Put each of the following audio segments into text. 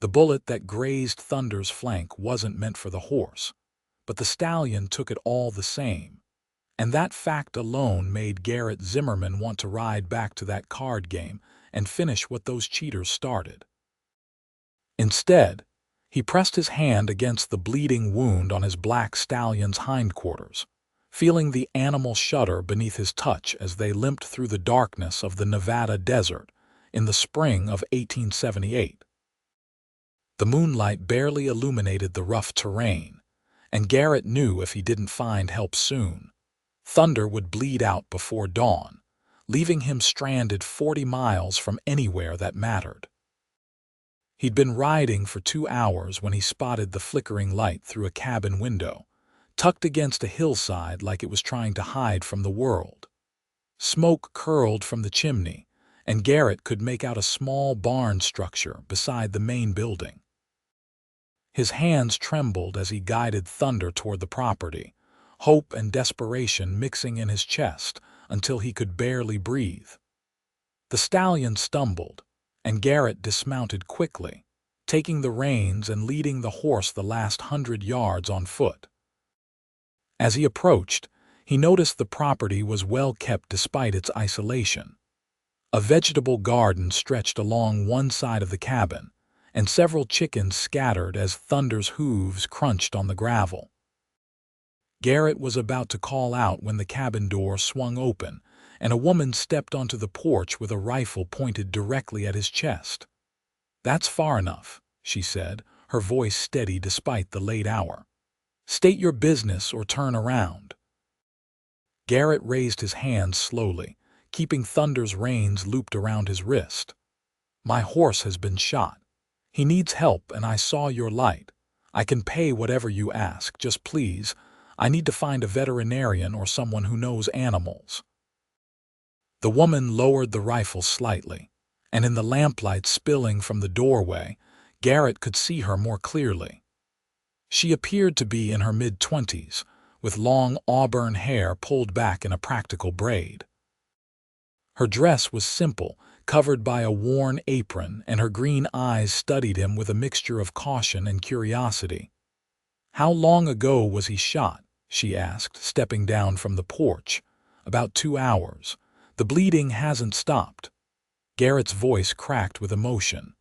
The bullet that grazed Thunder's flank wasn't meant for the horse, but the stallion took it all the same. And that fact alone made Garrett Zimmerman want to ride back to that card game and finish what those cheaters started. Instead, he pressed his hand against the bleeding wound on his black stallion's hindquarters, feeling the animal shudder beneath his touch as they limped through the darkness of the Nevada desert in the spring of 1878. The moonlight barely illuminated the rough terrain, and Garrett knew if he didn't find help soon, Thunder would bleed out before dawn, leaving him stranded 40 miles from anywhere that mattered. He'd been riding for 2 hours when he spotted the flickering light through a cabin window, tucked against a hillside like it was trying to hide from the world. Smoke curled from the chimney, and Garrett could make out a small barn structure beside the main building. His hands trembled as he guided Thunder toward the property, hope and desperation mixing in his chest until he could barely breathe. The stallion stumbled, and Garrett dismounted quickly, taking the reins and leading the horse the last 100 yards on foot. As he approached, he noticed the property was well kept despite its isolation. A vegetable garden stretched along one side of the cabin, and several chickens scattered as Thunder's hooves crunched on the gravel. Garrett was about to call out when the cabin door swung open, and a woman stepped onto the porch with a rifle pointed directly at his chest. "That's far enough," she said, her voice steady despite the late hour. "State your business or turn around." Garrett raised his hands slowly, keeping Thunder's reins looped around his wrist. "My horse has been shot. He needs help, and I saw your light. I can pay whatever you ask, just please. I need to find a veterinarian or someone who knows animals." The woman lowered the rifle slightly, and in the lamplight spilling from the doorway, Garrett could see her more clearly. She appeared to be in her mid-20s, with long auburn hair pulled back in a practical braid. Her dress was simple, covered by a worn apron, and her green eyes studied him with a mixture of caution and curiosity. "How long ago was he shot?" she asked, stepping down from the porch. "About 2 hours. The bleeding hasn't stopped." Garrett's voice cracked with emotion.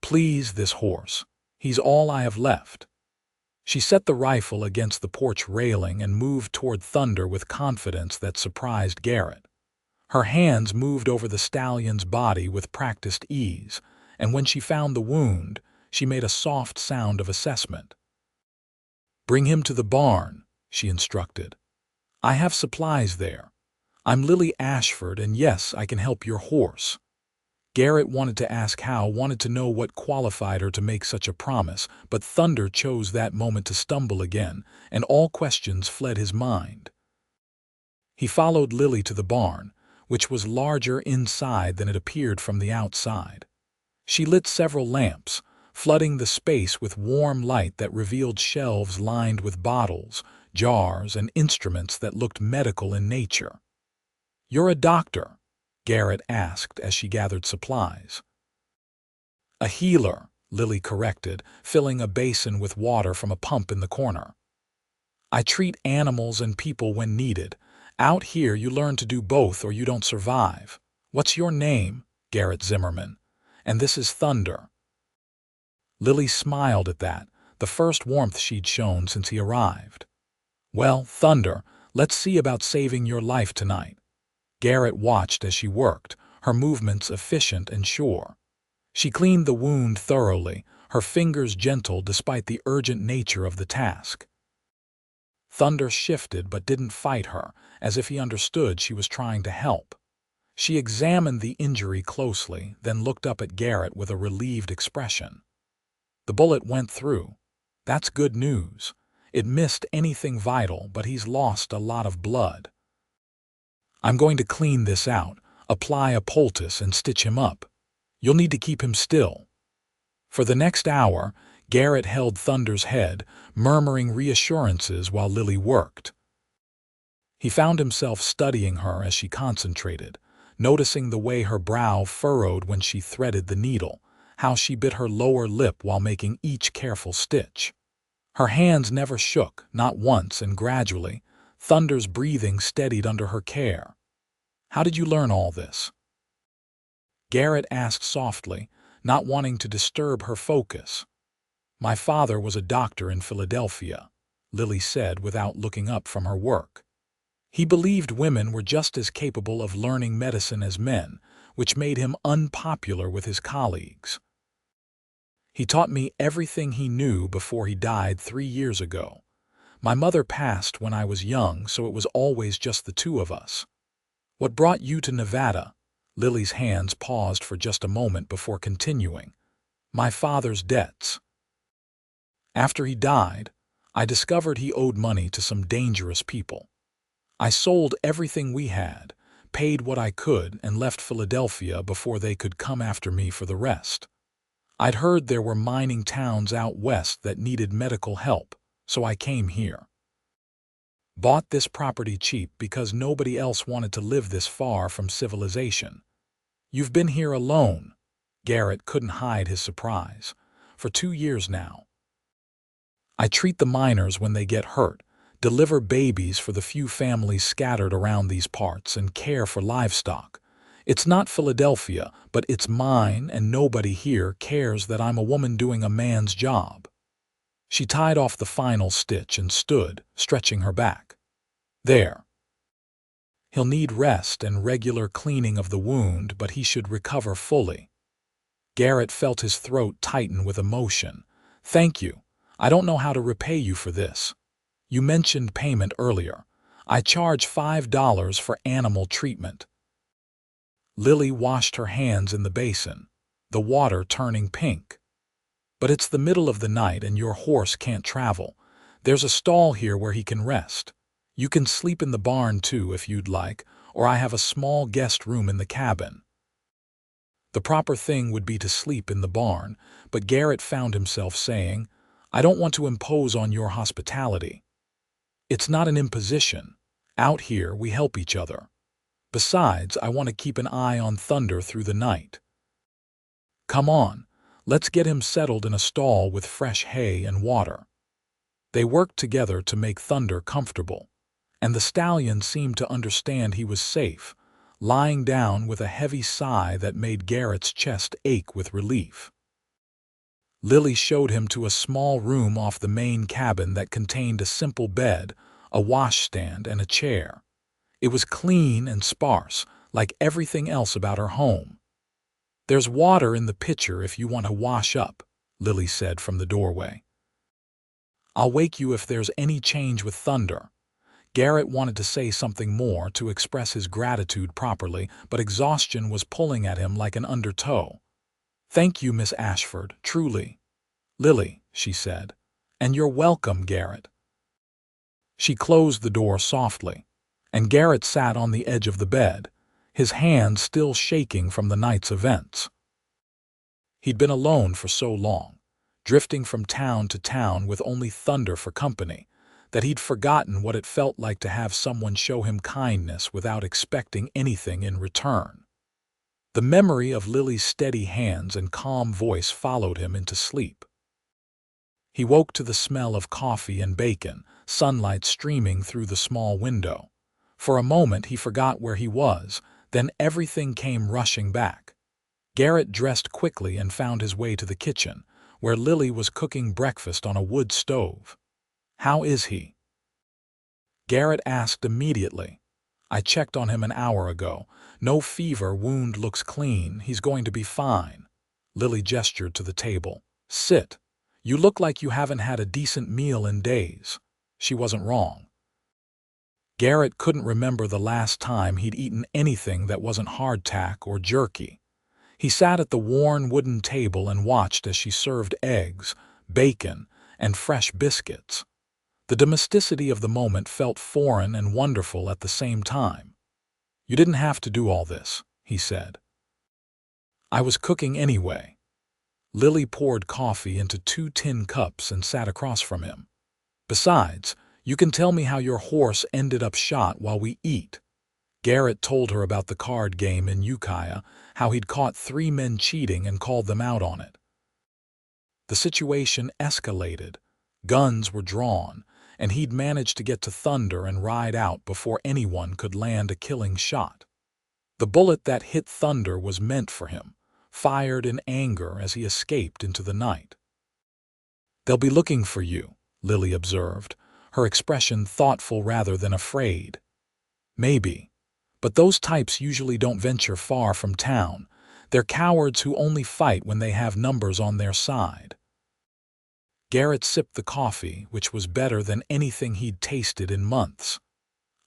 "Please, this horse. He's all I have left." She set the rifle against the porch railing and moved toward Thunder with confidence that surprised Garrett. Her hands moved over the stallion's body with practiced ease, and when she found the wound, she made a soft sound of assessment. "Bring him to the barn," she instructed. "I have supplies there. I'm Lily Ashford, and yes, I can help your horse." Garrett wanted to ask how, wanted to know what qualified her to make such a promise, but Thunder chose that moment to stumble again, and all questions fled his mind. He followed Lily to the barn, which was larger inside than it appeared from the outside. She lit several lamps, flooding the space with warm light that revealed shelves lined with bottles, jars, and instruments that looked medical in nature. "You're a doctor?" Garrett asked as she gathered supplies. "A healer," Lily corrected, filling a basin with water from a pump in the corner. "I treat animals and people when needed. Out here you learn to do both or you don't survive. What's your name?" "Garrett Zimmerman. And this is Thunder." Lily smiled at that, the first warmth she'd shown since he arrived. "Well, Thunder, let's see about saving your life tonight." Garrett watched as she worked, her movements efficient and sure. She cleaned the wound thoroughly, her fingers gentle despite the urgent nature of the task. Thunder shifted but didn't fight her, as if he understood she was trying to help. She examined the injury closely, then looked up at Garrett with a relieved expression. "The bullet went through. That's good news. It missed anything vital, but he's lost a lot of blood. I'm going to clean this out, apply a poultice, and stitch him up. You'll need to keep him still." For the next hour, Garrett held Thunder's head, murmuring reassurances while Lily worked. He found himself studying her as she concentrated, noticing the way her brow furrowed when she threaded the needle, how she bit her lower lip while making each careful stitch. Her hands never shook, not once, and gradually, Thunder's breathing steadied under her care. "How did you learn all this?" Garrett asked softly, not wanting to disturb her focus. "My father was a doctor in Philadelphia," Lily said without looking up from her work. "He believed women were just as capable of learning medicine as men, which made him unpopular with his colleagues. He taught me everything he knew before he died 3 years ago. My mother passed when I was young, so it was always just the two of us." "What brought you to Nevada?" Lily's hands paused for just a moment before continuing. "My father's debts. After he died, I discovered he owed money to some dangerous people. I sold everything we had, paid what I could, and left Philadelphia before they could come after me for the rest. I'd heard there were mining towns out west that needed medical help, so I came here. Bought this property cheap because nobody else wanted to live this far from civilization. You've been here alone." Garrett couldn't hide his surprise. "For 2 years now. I treat the miners when they get hurt, deliver babies for the few families scattered around these parts, and care for livestock. It's not Philadelphia, but it's mine, and nobody here cares that I'm a woman doing a man's job." She tied off the final stitch and stood, stretching her back. "There. He'll need rest and regular cleaning of the wound, but he should recover fully." Garrett felt his throat tighten with emotion. "Thank you. I don't know how to repay you for this. You mentioned payment earlier. I charge $5 for animal treatment." Lily washed her hands in the basin, the water turning pink. "But it's the middle of the night and your horse can't travel. There's a stall here where he can rest. You can sleep in the barn too if you'd like, or I have a small guest room in the cabin." The proper thing would be to sleep in the barn, but Garrett found himself saying, "I don't want to impose on your hospitality." "It's not an imposition. Out here we help each other. Besides, I want to keep an eye on Thunder through the night. Come on, let's get him settled in a stall with fresh hay and water." They worked together to make Thunder comfortable, and the stallion seemed to understand he was safe, lying down with a heavy sigh that made Garrett's chest ache with relief. Lily showed him to a small room off the main cabin that contained a simple bed, a washstand, and a chair. It was clean and sparse, like everything else about her home. "There's water in the pitcher if you want to wash up," Lily said from the doorway. "I'll wake you if there's any change with Thunder." Garrett wanted to say something more to express his gratitude properly, but exhaustion was pulling at him like an undertow. "Thank you, Miss Ashford, truly." "Lily," she said. "And you're welcome, Garrett." She closed the door softly, and Garrett sat on the edge of the bed, his hands still shaking from the night's events. He'd been alone for so long, drifting from town to town with only Thunder for company, that he'd forgotten what it felt like to have someone show him kindness without expecting anything in return. The memory of Lily's steady hands and calm voice followed him into sleep. He woke to the smell of coffee and bacon, sunlight streaming through the small window. For a moment he forgot where he was, then everything came rushing back. Garrett dressed quickly and found his way to the kitchen, where Lily was cooking breakfast on a wood stove. "How is he?" Garrett asked immediately. "I checked on him an hour ago. No fever, wound looks clean, he's going to be fine." Lily gestured to the table. "Sit. You look like you haven't had a decent meal in days." She wasn't wrong. Garrett couldn't remember the last time he'd eaten anything that wasn't hardtack or jerky. He sat at the worn wooden table and watched as she served eggs, bacon, and fresh biscuits. The domesticity of the moment felt foreign and wonderful at the same time. "You didn't have to do all this," he said. "I was cooking anyway." Lily poured coffee into 2 tin cups and sat across from him. "Besides, you can tell me how your horse ended up shot while we eat." Garrett told her about the card game in Ukiah, how he'd caught 3 men cheating and called them out on it. The situation escalated. Guns were drawn, and he'd managed to get to Thunder and ride out before anyone could land a killing shot. The bullet that hit Thunder was meant for him, fired in anger as he escaped into the night. "They'll be looking for you," Lily observed, her expression thoughtful rather than afraid. "Maybe. But those types usually don't venture far from town. They're cowards who only fight when they have numbers on their side." Garrett sipped the coffee, which was better than anything he'd tasted in months.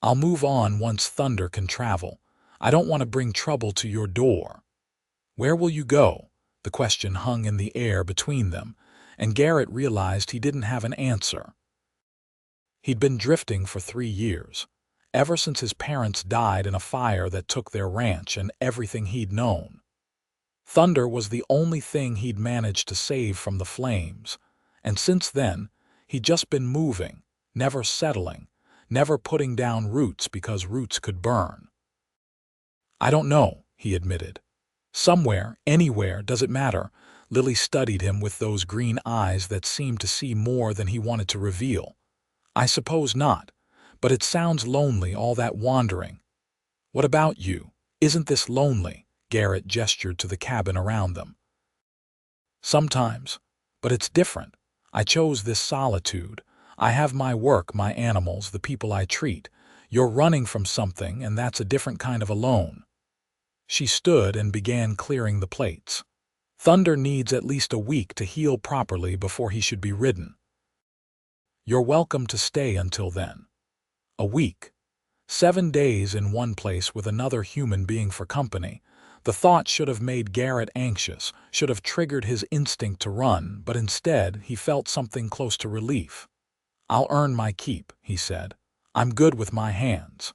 "I'll move on once Thunder can travel. I don't want to bring trouble to your door." "Where will you go?" The question hung in the air between them, and Garrett realized he didn't have an answer. He'd been drifting for 3 years, ever since his parents died in a fire that took their ranch and everything he'd known. Thunder was the only thing he'd managed to save from the flames, and since then, he'd just been moving, never settling, never putting down roots because roots could burn. "I don't know," he admitted. "Somewhere, anywhere, does it matter?" Lily studied him with those green eyes that seemed to see more than he wanted to reveal. "I suppose not, but it sounds lonely, all that wandering." "What about you? Isn't this lonely?" Garrett gestured to the cabin around them. "Sometimes, but it's different. I chose this solitude. I have my work, my animals, the people I treat. You're running from something, and that's a different kind of alone." She stood and began clearing the plates. "Thunder needs at least a week to heal properly before he should be ridden." "You're welcome to stay until then." A week. 7 days in one place with another human being for company. The thought should have made Garrett anxious, should have triggered his instinct to run, but instead he felt something close to relief. "I'll earn my keep," he said. "I'm good with my hands."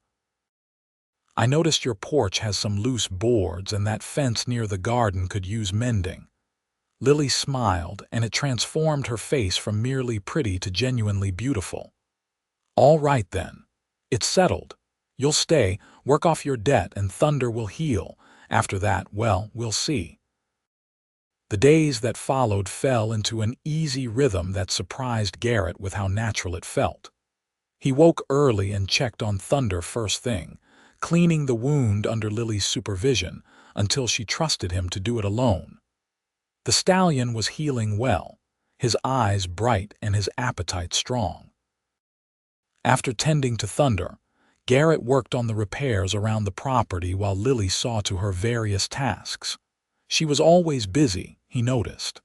"I noticed your porch has some loose boards and that fence near the garden could use mending." Lily smiled, and it transformed her face from merely pretty to genuinely beautiful. "All right then. It's settled. You'll stay, work off your debt, and Thunder will heal. After that, well, we'll see." The days that followed fell into an easy rhythm that surprised Garrett with how natural it felt. He woke early and checked on Thunder first thing, cleaning the wound under Lily's supervision until she trusted him to do it alone. The stallion was healing well, his eyes bright and his appetite strong. After tending to Thunder, Garrett worked on the repairs around the property while Lily saw to her various tasks. She was always busy, he noticed.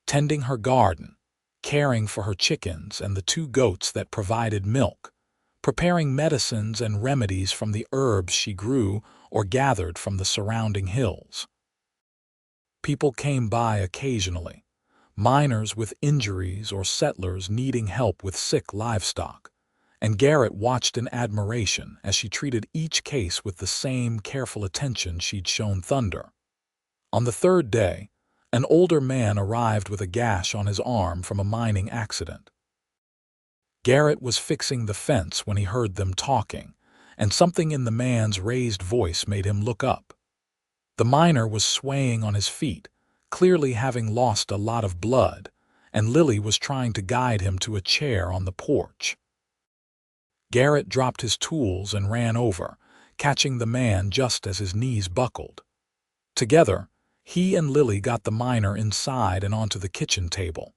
Tending her garden, caring for her chickens and the 2 goats that provided milk, preparing medicines and remedies from the herbs she grew or gathered from the surrounding hills. People came by occasionally, miners with injuries or settlers needing help with sick livestock, and Garrett watched in admiration as she treated each case with the same careful attention she'd shown Thunder. On the 3rd day, an older man arrived with a gash on his arm from a mining accident. Garrett was fixing the fence when he heard them talking, and something in the man's raised voice made him look up. The miner was swaying on his feet, clearly having lost a lot of blood, and Lily was trying to guide him to a chair on the porch. Garrett dropped his tools and ran over, catching the man just as his knees buckled. Together, he and Lily got the miner inside and onto the kitchen table.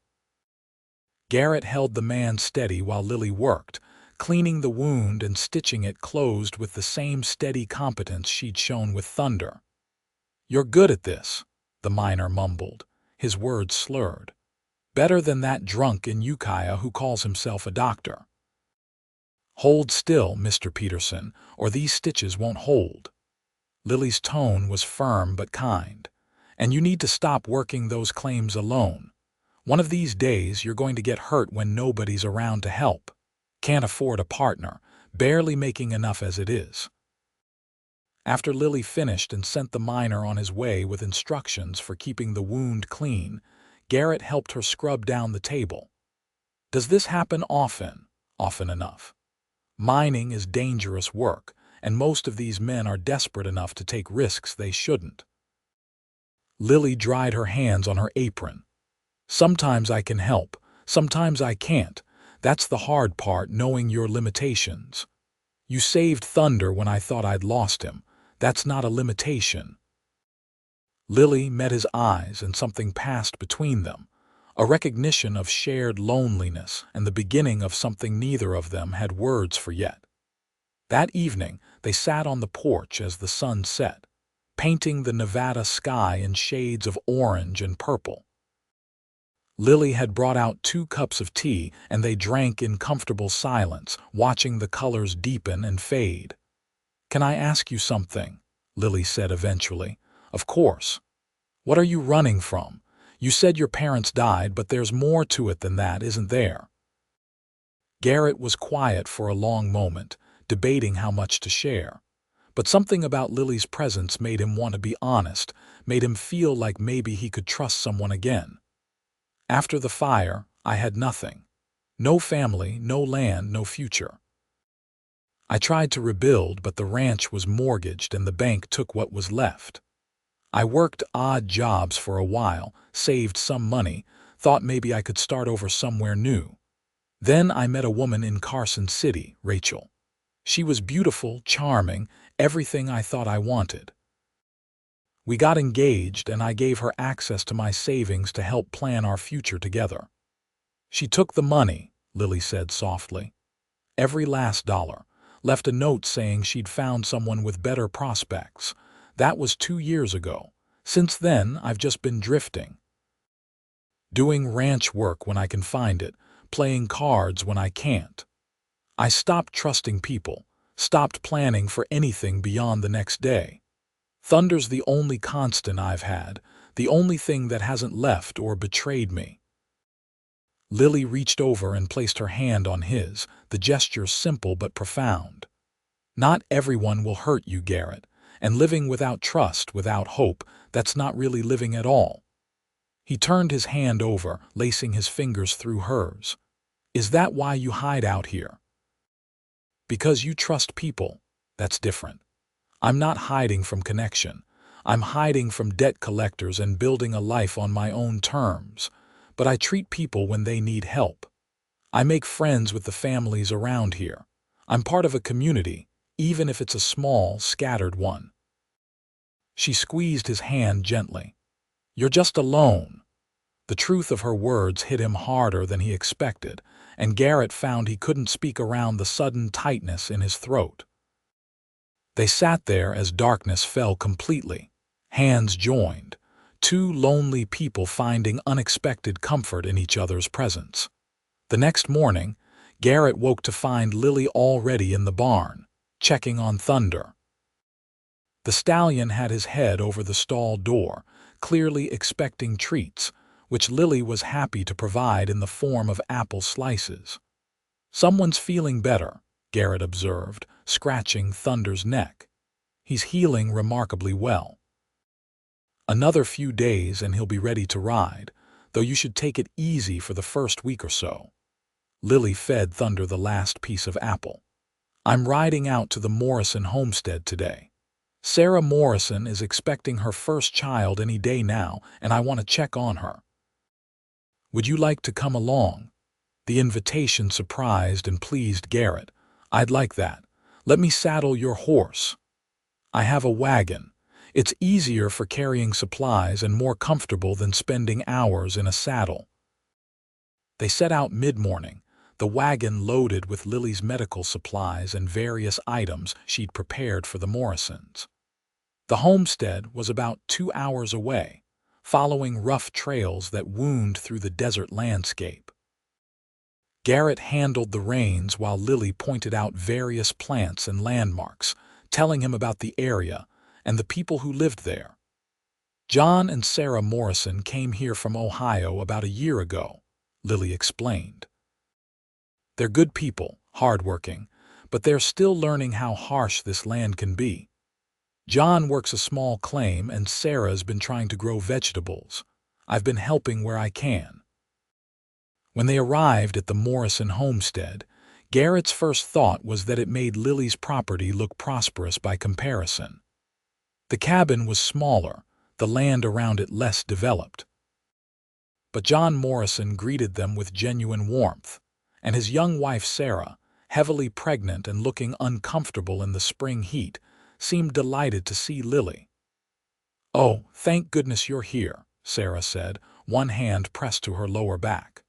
Garrett held the man steady while Lily worked, cleaning the wound and stitching it closed with the same steady competence she'd shown with Thunder. "You're good at this," the miner mumbled, his words slurred. "Better than that drunk in Ukiah who calls himself a doctor." "Hold still, Mr. Peterson, or these stitches won't hold." Lily's tone was firm but kind. "And you need to stop working those claims alone. One of these days you're going to get hurt when nobody's around to help. Can't afford a partner, barely making enough as it is." After Lily finished and sent the miner on his way with instructions for keeping the wound clean, Garrett helped her scrub down the table. "Does this happen often?" "Often enough. Mining is dangerous work, and most of these men are desperate enough to take risks they shouldn't. Lily dried her hands on her apron. Sometimes I can help, sometimes I can't. That's the hard part, knowing your limitations. You saved Thunder when I thought I'd lost him. That's not a limitation. Lily met his eyes, and something passed between them, a recognition of shared loneliness and the beginning of something neither of them had words for yet. That evening, they sat on the porch as the sun set, painting the Nevada sky in shades of orange and purple. Lily had brought out 2 cups of tea, and they drank in comfortable silence, watching the colors deepen and fade. "Can I ask you something?" Lily said eventually. "Of course." "What are you running from? You said your parents died, but there's more to it than that, isn't there?" Garrett was quiet for a long moment, debating how much to share. But something about Lily's presence made him want to be honest, made him feel like maybe he could trust someone again. "After the fire, I had nothing. No family, no land, no future. I tried to rebuild, but the ranch was mortgaged and the bank took what was left. I worked odd jobs for a while, saved some money, thought maybe I could start over somewhere new. Then I met a woman in Carson City, Rachel. She was beautiful, charming, everything I thought I wanted. We got engaged, and I gave her access to my savings to help plan our future together. She took the money," Lily said softly. "Every last dollar. Left a note saying she'd found someone with better prospects. That was 2 years ago. Since then, I've just been drifting. Doing ranch work when I can find it, playing cards when I can't. I stopped trusting people, stopped planning for anything beyond the next day. Thunder's the only constant I've had, the only thing that hasn't left or betrayed me." Lily reached over and placed her hand on his, the gesture simple but profound. "Not everyone will hurt you, Garrett, and living without trust, without hope, that's not really living at all." He turned his hand over, lacing his fingers through hers. "Is that why you hide out here?" "Because you trust people. That's different. I'm not hiding from connection. I'm hiding from debt collectors and building a life on my own terms. But I treat people when they need help. I make friends with the families around here. I'm part of a community, even if it's a small, scattered one." She squeezed his hand gently. "You're just alone." The truth of her words hit him harder than he expected, and Garrett found he couldn't speak around the sudden tightness in his throat. They sat there as darkness fell completely, hands joined, 2 lonely people finding unexpected comfort in each other's presence. The next morning, Garrett woke to find Lily already in the barn, checking on Thunder. The stallion had his head over the stall door, clearly expecting treats, which Lily was happy to provide in the form of apple slices. "Someone's feeling better," Garrett observed, scratching Thunder's neck. "He's healing remarkably well. Another few days and he'll be ready to ride, though you should take it easy for the first week or so." Lily fed Thunder the last piece of apple. "I'm riding out to the Morrison homestead today. Sarah Morrison is expecting her first child any day now, and I want to check on her. Would you like to come along?" The invitation surprised and pleased Garrett. "I'd like that. Let me saddle your horse." "I have a wagon. It's easier for carrying supplies and more comfortable than spending hours in a saddle." They set out mid-morning, the wagon loaded with Lily's medical supplies and various items she'd prepared for the Morrisons. The homestead was about 2 hours away, following rough trails that wound through the desert landscape. Garrett handled the reins while Lily pointed out various plants and landmarks, telling him about the area and the people who lived there. "John and Sarah Morrison came here from Ohio about a year ago," Lily explained. "They're good people, hardworking, but they're still learning how harsh this land can be. John works a small claim and Sarah's been trying to grow vegetables. I've been helping where I can." When they arrived at the Morrison homestead, Garrett's first thought was that it made Lily's property look prosperous by comparison. The cabin was smaller, the land around it less developed. But John Morrison greeted them with genuine warmth, and his young wife Sarah, heavily pregnant and looking uncomfortable in the spring heat, seemed delighted to see Lily. "Oh, thank goodness you're here," Sarah said, one hand pressed to her lower back.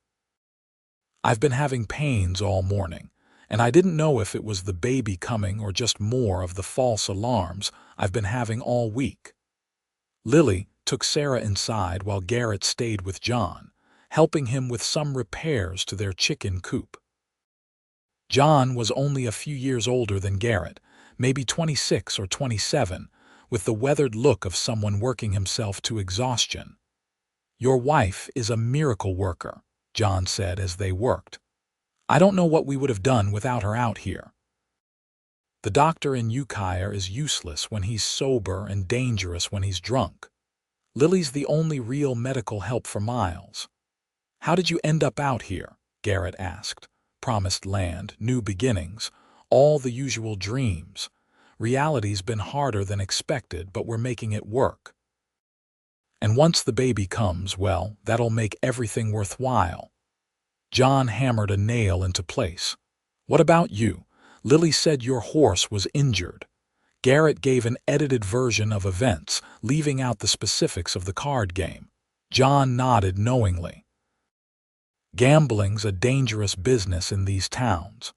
"I've been having pains all morning, and I didn't know if it was the baby coming or just more of the false alarms I've been having all week." Lily took Sarah inside while Garrett stayed with John, helping him with some repairs to their chicken coop. John was only a few years older than Garrett, maybe 26 or 27, with the weathered look of someone working himself to exhaustion. "Your wife is a miracle worker," John said as they worked. "I don't know what we would have done without her out here. The doctor in Ukiah is useless when he's sober and dangerous when he's drunk. Lily's the only real medical help for Miles." "How did you end up out here?" Garrett asked. "Promised land, new beginnings, all the usual dreams. Reality's been harder than expected, but we're making it work. And once the baby comes, well, that'll make everything worthwhile." John hammered a nail into place. "What about you? Lily said your horse was injured." Garrett gave an edited version of events, leaving out the specifics of the card game. John nodded knowingly. "Gambling's a dangerous business in these towns.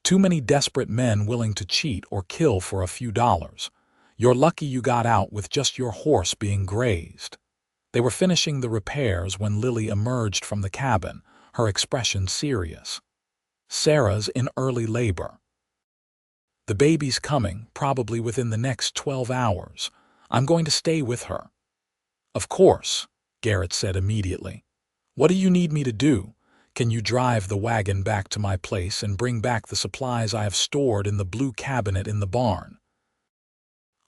Too many desperate men willing to cheat or kill for a few dollars. You're lucky you got out with just your horse being grazed." They were finishing the repairs when Lily emerged from the cabin, her expression serious. "Sarah's in early labor. The baby's coming, probably within the next 12 hours. I'm going to stay with her." "Of course," Garrett said immediately. "What do you need me to do? Can you drive the wagon back to my place and bring back the supplies I have stored in the blue cabinet in the barn?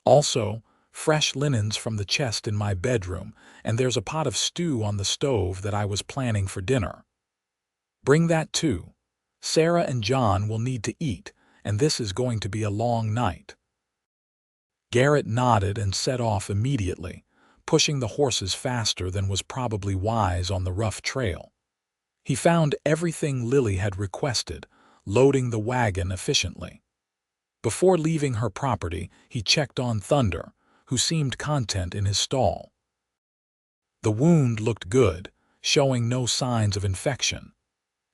Also, fresh linens from the chest in my bedroom, and there's a pot of stew on the stove that I was planning for dinner. Bring that too. Sarah and John will need to eat, and this is going to be a long night." Garrett nodded and set off immediately, pushing the horses faster than was probably wise on the rough trail. He found everything Lily had requested, loading the wagon efficiently. Before leaving her property, he checked on Thunder, who seemed content in his stall. The wound looked good, showing no signs of infection.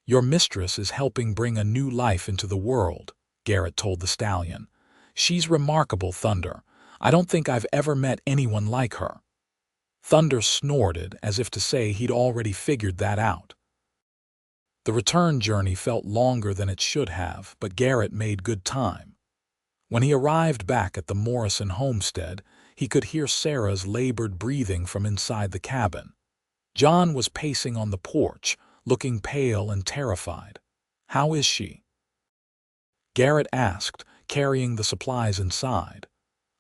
"Your mistress is helping bring a new life into the world," Garrett told the stallion. "She's remarkable, Thunder. I don't think I've ever met anyone like her." Thunder snorted as if to say he'd already figured that out. The return journey felt longer than it should have, but Garrett made good time. When he arrived back at the Morrison homestead, he could hear Sarah's labored breathing from inside the cabin. John was pacing on the porch, looking pale and terrified. "How is she?" Garrett asked, carrying the supplies inside.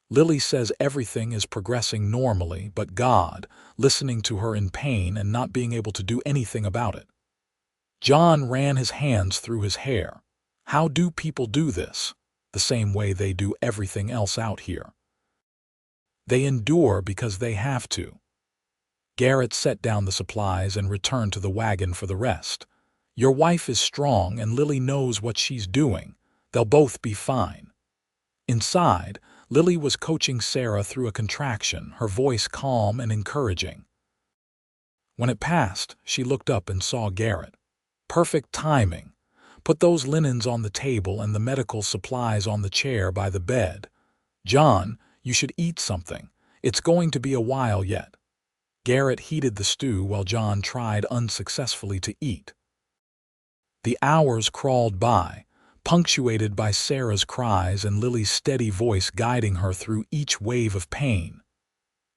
"Lily says everything is progressing normally, but God, listening to her in pain and not being able to do anything about it." John ran his hands through his hair. "How do people do this? The same way they do everything else out here. They endure because they have to." Garrett set down the supplies and returned to the wagon for the rest. "Your wife is strong and Lily knows what she's doing. They'll both be fine." Inside, Lily was coaching Sarah through a contraction, her voice calm and encouraging. When it passed, she looked up and saw Garrett. "Perfect timing. Put those linens on the table and the medical supplies on the chair by the bed. John, you should eat something. It's going to be a while yet." Garrett heated the stew while John tried unsuccessfully to eat. The hours crawled by, punctuated by Sarah's cries and Lily's steady voice guiding her through each wave of pain.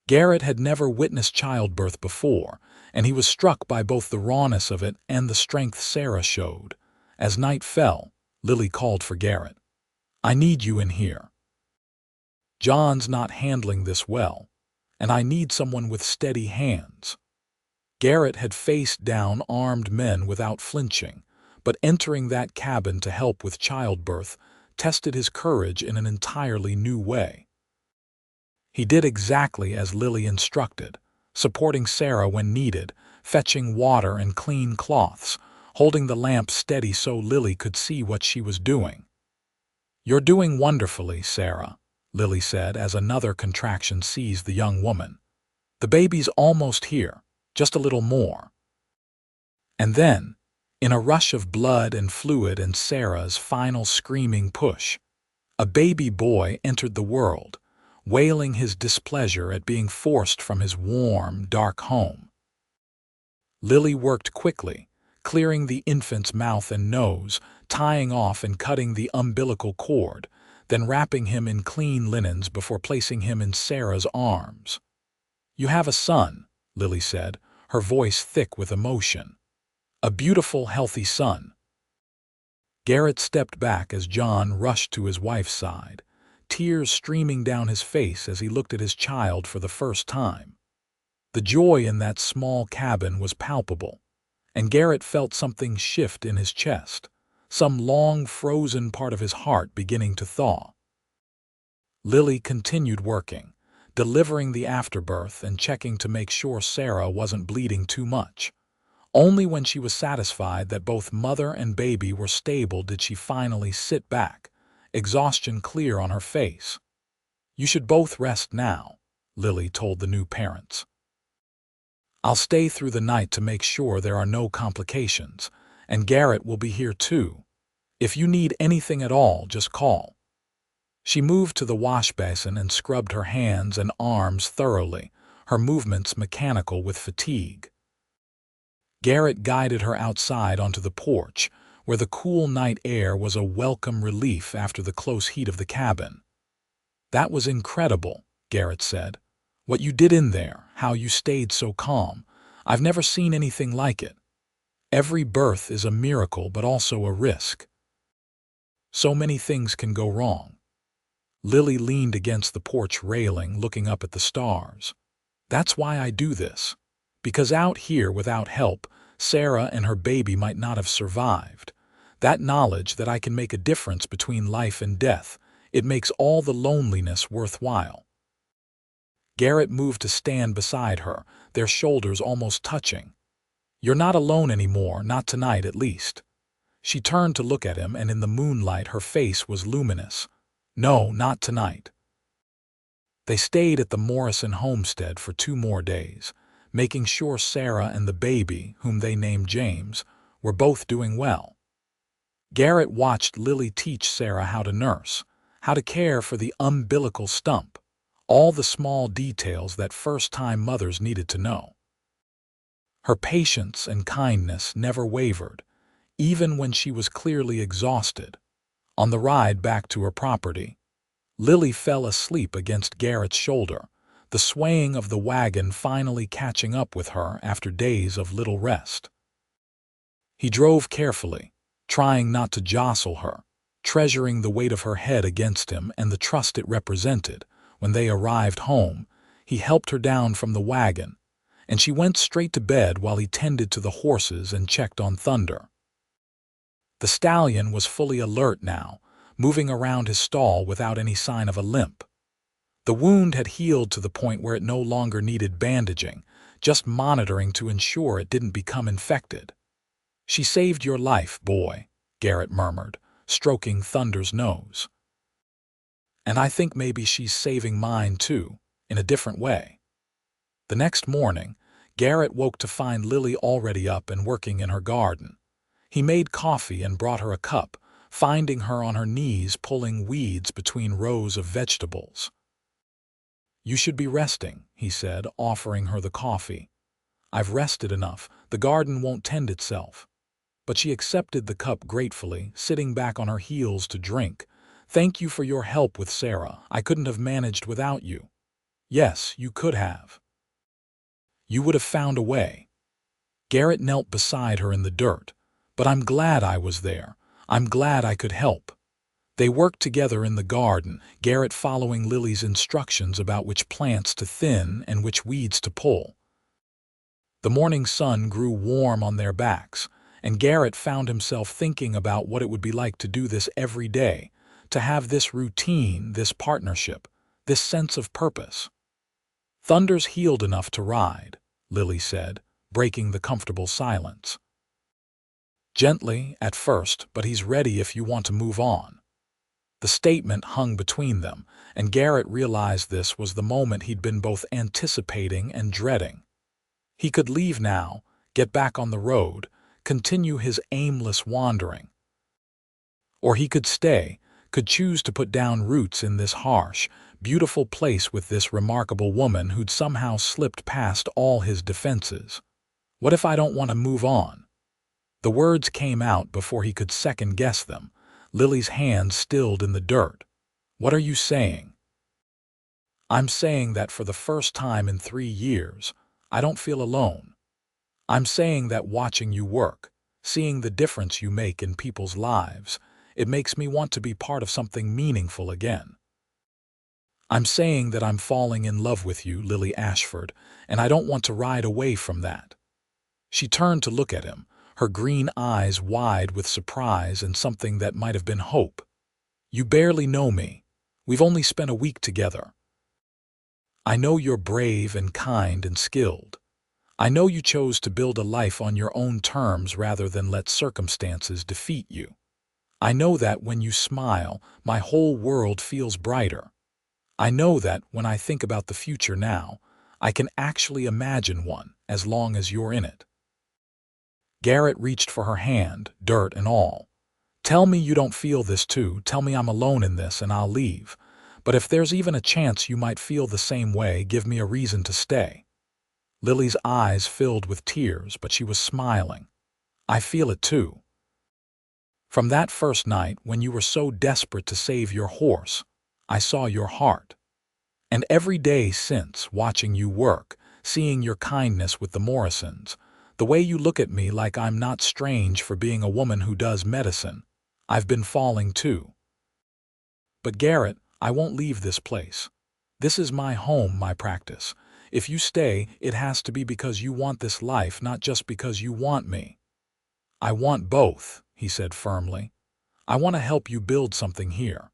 Garrett had never witnessed childbirth before, and he was struck by both the rawness of it and the strength Sarah showed. As night fell, Lily called for Garrett. "I need you in here. John's not handling this well, and I need someone with steady hands." Garrett had faced down armed men without flinching, but entering that cabin to help with childbirth tested his courage in an entirely new way. He did exactly as Lily instructed, supporting Sarah when needed, fetching water and clean cloths, holding the lamp steady so Lily could see what she was doing. "You're doing wonderfully, Sarah," Lily said as another contraction seized the young woman. "The baby's almost here, just a little more." And then, in a rush of blood and fluid and Sarah's final screaming push, a baby boy entered the world, wailing his displeasure at being forced from his warm, dark home. Lily worked quickly, clearing the infant's mouth and nose, tying off and cutting the umbilical cord, then wrapping him in clean linens before placing him in Sarah's arms. "You have a son," Lily said, her voice thick with emotion. "A beautiful, healthy son." Garrett stepped back as John rushed to his wife's side, tears streaming down his face as he looked at his child for the first time. The joy in that small cabin was palpable, and Garrett felt something shift in his chest, some long frozen part of his heart beginning to thaw. Lily continued working, delivering the afterbirth and checking to make sure Sarah wasn't bleeding too much. Only when she was satisfied that both mother and baby were stable did she finally sit back, exhaustion clear on her face. "You should both rest now," Lily told the new parents. "I'll stay through the night to make sure there are no complications, and Garrett will be here too. If you need anything at all, just call." She moved to the wash basin and scrubbed her hands and arms thoroughly, her movements mechanical with fatigue. Garrett guided her outside onto the porch, where the cool night air was a welcome relief after the close heat of the cabin. "That was incredible," Garrett said. "What you did in there, how you stayed so calm. I've never seen anything like it. Every birth is a miracle but also a risk. So many things can go wrong." Lily leaned against the porch railing, looking up at the stars. "That's why I do this. Because out here without help, Sarah and her baby might not have survived. That knowledge that I can make a difference between life and death, it makes all the loneliness worthwhile." Garrett moved to stand beside her, their shoulders almost touching. "You're not alone anymore, not tonight at least." She turned to look at him, and in the moonlight her face was luminous. "No, not tonight." They stayed at the Morrison homestead for 2 more days, making sure Sarah and the baby, whom they named James, were both doing well. Garrett watched Lily teach Sarah how to nurse, how to care for the umbilical stump, all the small details that first-time mothers needed to know. Her patience and kindness never wavered, even when she was clearly exhausted. On the ride back to her property, Lily fell asleep against Garrett's shoulder, the swaying of the wagon finally catching up with her after days of little rest. He drove carefully, trying not to jostle her, treasuring the weight of her head against him and the trust it represented. When they arrived home, he helped her down from the wagon, and she went straight to bed while he tended to the horses and checked on Thunder. The stallion was fully alert now, moving around his stall without any sign of a limp. The wound had healed to the point where it no longer needed bandaging, just monitoring to ensure it didn't become infected. "She saved your life, boy," Garrett murmured, stroking Thunder's nose. "And I think maybe she's saving mine too, in a different way." The next morning, Garrett woke to find Lily already up and working in her garden. He made coffee and brought her a cup, finding her on her knees pulling weeds between rows of vegetables. "You should be resting," he said, offering her the coffee. "I've rested enough, the garden won't tend itself." But she accepted the cup gratefully, sitting back on her heels to drink. "Thank you for your help with Sarah. I couldn't have managed without you." "Yes, you could have. You would have found a way." Garrett knelt beside her in the dirt. "But I'm glad I was there. I'm glad I could help." They worked together in the garden, Garrett following Lily's instructions about which plants to thin and which weeds to pull. The morning sun grew warm on their backs, and Garrett found himself thinking about what it would be like to do this every day, to have this routine, this partnership, this sense of purpose. "Thunder's healed enough to ride," Lily said, breaking the comfortable silence. "Gently, at first, but he's ready if you want to move on." The statement hung between them, and Garrett realized this was the moment he'd been both anticipating and dreading. He could leave now, get back on the road, continue his aimless wandering. Or he could stay, could choose to put down roots in this harsh, beautiful place with this remarkable woman who'd somehow slipped past all his defenses. "What if I don't want to move on?" The words came out before he could second-guess them, Lily's hands stilled in the dirt. "What are you saying?" "I'm saying that for the first time in 3 years, I don't feel alone. I'm saying that watching you work, seeing the difference you make in people's lives, it makes me want to be part of something meaningful again. I'm saying that I'm falling in love with you, Lily Ashford, and I don't want to ride away from that." She turned to look at him, her green eyes wide with surprise and something that might have been hope. "You barely know me. We've only spent a week together. I know you're brave and kind and skilled. I know you chose to build a life on your own terms rather than let circumstances defeat you. I know that when you smile, my whole world feels brighter. I know that when I think about the future now, I can actually imagine one as long as you're in it." Garrett reached for her hand, dirt and all. "Tell me you don't feel this too. Tell me I'm alone in this and I'll leave. But if there's even a chance you might feel the same way, give me a reason to stay." Lily's eyes filled with tears, but she was smiling. "I feel it too. From that first night when you were so desperate to save your horse, I saw your heart. And every day since, watching you work, seeing your kindness with the Morrisons, the way you look at me like I'm not strange for being a woman who does medicine, I've been falling too. But Garrett, I won't leave this place. This is my home, my practice. If you stay, it has to be because you want this life, not just because you want me." "I want both," he said firmly. "I want to help you build something here.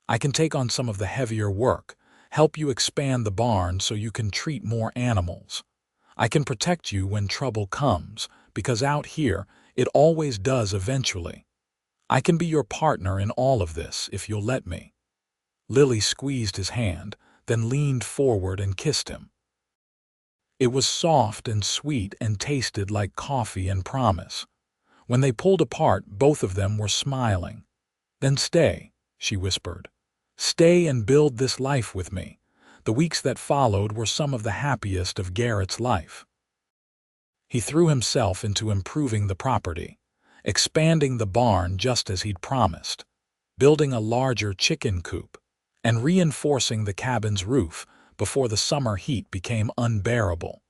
I can take on some of the heavier work, help you expand the barn so you can treat more animals. I can protect you when trouble comes, because out here, it always does eventually. I can be your partner in all of this if you'll let me." Lily squeezed his hand, then leaned forward and kissed him. It was soft and sweet and tasted like coffee and promise. When they pulled apart, both of them were smiling. "Then stay," she whispered. "Stay and build this life with me." The weeks that followed were some of the happiest of Garrett's life. He threw himself into improving the property, expanding the barn just as he'd promised, building a larger chicken coop, and reinforcing the cabin's roof before the summer heat became unbearable.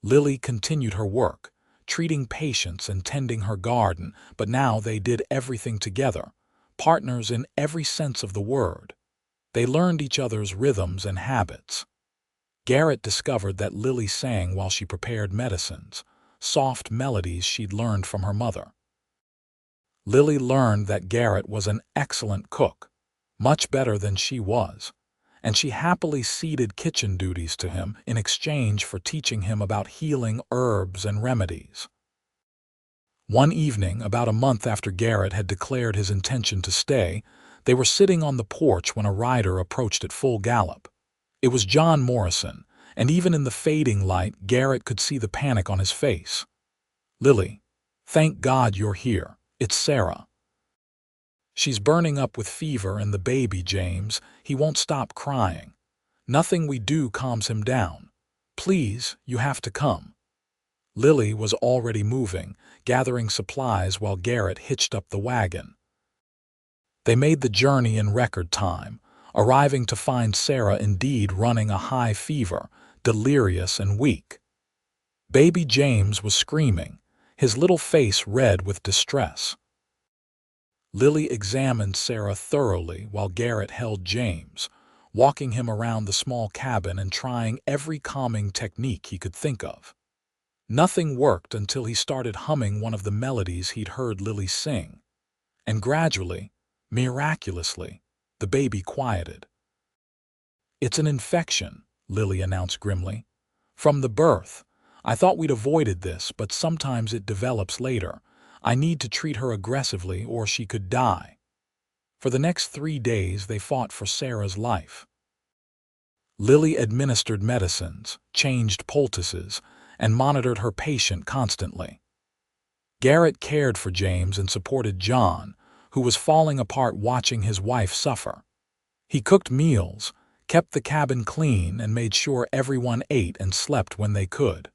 Lily continued her work, treating patients and tending her garden, but now they did everything together, partners in every sense of the word. They learned each other's rhythms and habits. Garrett discovered that Lily sang while she prepared medicines, soft melodies she'd learned from her mother. Lily learned that Garrett was an excellent cook, much better than she was, and she happily ceded kitchen duties to him in exchange for teaching him about healing herbs and remedies. One evening, about a month after Garrett had declared his intention to stay, they were sitting on the porch when a rider approached at full gallop. It was John Morrison, and even in the fading light, Garrett could see the panic on his face. "Lily, thank God you're here. It's Sarah. She's burning up with fever and the baby, James. He won't stop crying. Nothing we do calms him down. Please, you have to come." Lily was already moving, gathering supplies while Garrett hitched up the wagon. They made the journey in record time, arriving to find Sarah indeed running a high fever, delirious and weak. Baby James was screaming, his little face red with distress. Lily examined Sarah thoroughly while Garrett held James, walking him around the small cabin and trying every calming technique he could think of. Nothing worked until he started humming one of the melodies he'd heard Lily sing. And gradually, miraculously, the baby quieted. "It's an infection," Lily announced grimly. "From the birth. I thought we'd avoided this, but sometimes it develops later. I need to treat her aggressively or she could die." For the next 3 days, they fought for Sarah's life. Lily administered medicines, changed poultices, and monitored her patient constantly. Garrett cared for James and supported John, who was falling apart watching his wife suffer. He cooked meals, kept the cabin clean, and made sure everyone ate and slept when they could.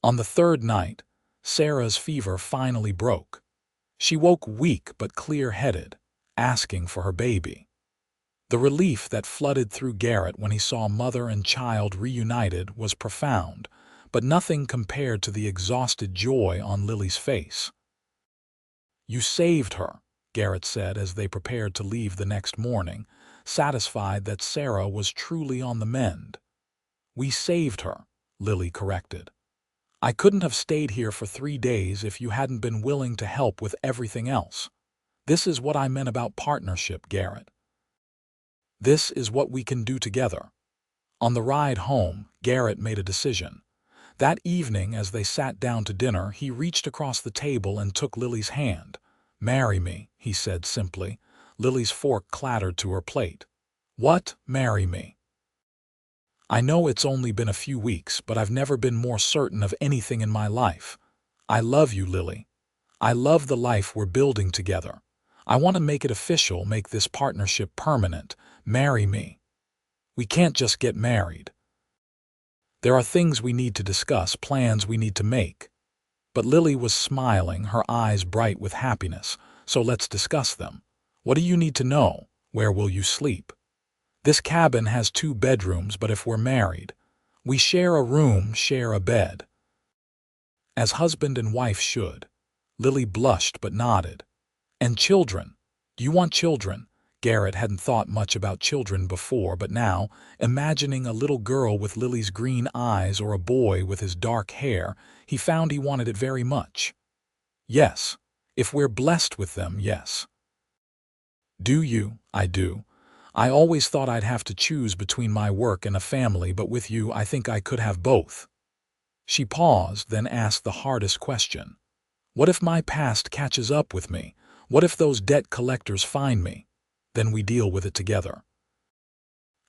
On the 3rd night, Sarah's fever finally broke. She woke weak but clear-headed, asking for her baby. The relief that flooded through Garrett when he saw mother and child reunited was profound, but nothing compared to the exhausted joy on Lily's face. "You saved her," Garrett said as they prepared to leave the next morning, satisfied that Sarah was truly on the mend. "We saved her," Lily corrected. "I couldn't have stayed here for 3 days if you hadn't been willing to help with everything else. This is what I meant about partnership, Garrett. This is what we can do together." On the ride home, Garrett made a decision. That evening, as they sat down to dinner, he reached across the table and took Lily's hand. "Marry me," he said simply. Lily's fork clattered to her plate. "What? Marry me?" "I know it's only been a few weeks, but I've never been more certain of anything in my life. I love you, Lily. I love the life we're building together. I want to make it official, make this partnership permanent. Marry me. We can't just get married. There are things we need to discuss, plans we need to make." But Lily was smiling, her eyes bright with happiness. "So let's discuss them. What do you need to know? Where will you sleep? This cabin has 2 bedrooms, but if we're married, we share a room, share a bed." As husband and wife should. Lily blushed but nodded. "And children? Do you want children?" Garrett hadn't thought much about children before, but now, imagining a little girl with Lily's green eyes or a boy with his dark hair, he found he wanted it very much. "Yes. If we're blessed with them, yes." "Do you?" "I do. I always thought I'd have to choose between my work and a family, but with you I think I could have both." She paused, then asked the hardest question. "What if my past catches up with me? What if those debt collectors find me? Then we deal with it together."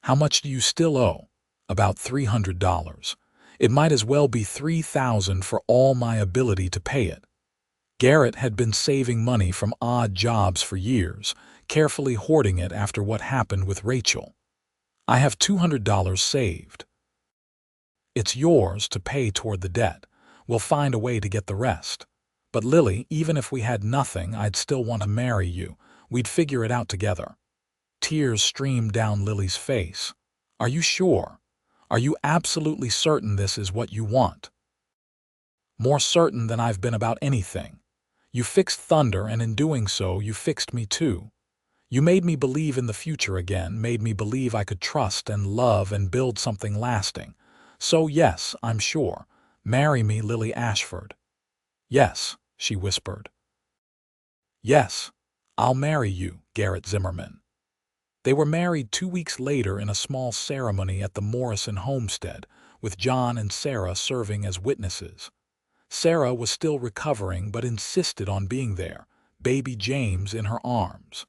"How much do you still owe?" "About $300. It might as well be 3,000 for all my ability to pay it." Garrett had been saving money from odd jobs for years, carefully hoarding it after what happened with Rachel. "I have $200 saved." "It's yours to pay toward the debt. We'll find a way to get the rest. But Lily, even if we had nothing, I'd still want to marry you. We'd figure it out together." Tears streamed down Lily's face. "Are you sure? Are you absolutely certain this is what you want?" "More certain than I've been about anything. You fixed Thunder, and in doing so, you fixed me too. You made me believe in the future again, made me believe I could trust and love and build something lasting. So yes, I'm sure. Marry me, Lily Ashford." "Yes," she whispered. "Yes, I'll marry you, Garrett Zimmerman." They were married 2 weeks later in a small ceremony at the Morrison homestead, with John and Sarah serving as witnesses. Sarah was still recovering but insisted on being there, baby James in her arms.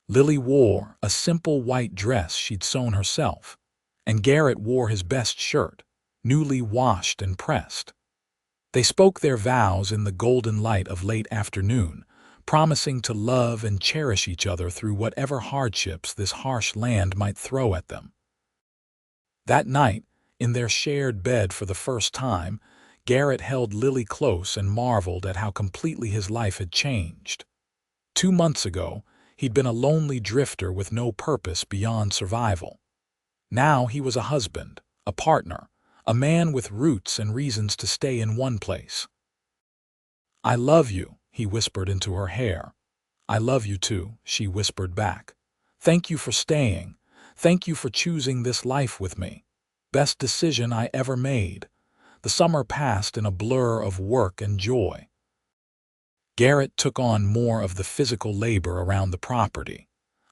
Lily wore a simple white dress she'd sewn herself, and Garrett wore his best shirt, newly washed and pressed. They spoke their vows in the golden light of late afternoon, promising to love and cherish each other through whatever hardships this harsh land might throw at them. That night, in their shared bed for the first time, Garrett held Lily close and marveled at how completely his life had changed. 2 months ago, he'd been a lonely drifter with no purpose beyond survival. Now he was a husband, a partner, a man with roots and reasons to stay in one place. "I love you," he whispered into her hair. "I love you too," she whispered back. "Thank you for staying. Thank you for choosing this life with me. Best decision I ever made." The summer passed in a blur of work and joy. Garrett took on more of the physical labor around the property,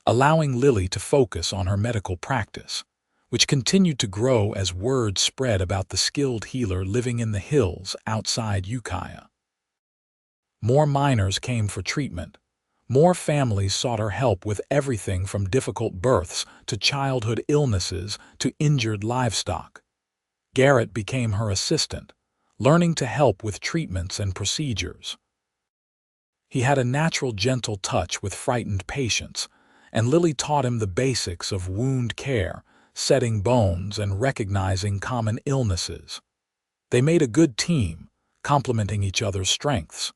allowing Lily to focus on her medical practice, which continued to grow as word spread about the skilled healer living in the hills outside Ukiah. More miners came for treatment. More families sought her help with everything from difficult births to childhood illnesses to injured livestock. Garrett became her assistant, learning to help with treatments and procedures. He had a natural gentle touch with frightened patients, and Lily taught him the basics of wound care, setting bones, and recognizing common illnesses. They made a good team, complementing each other's strengths.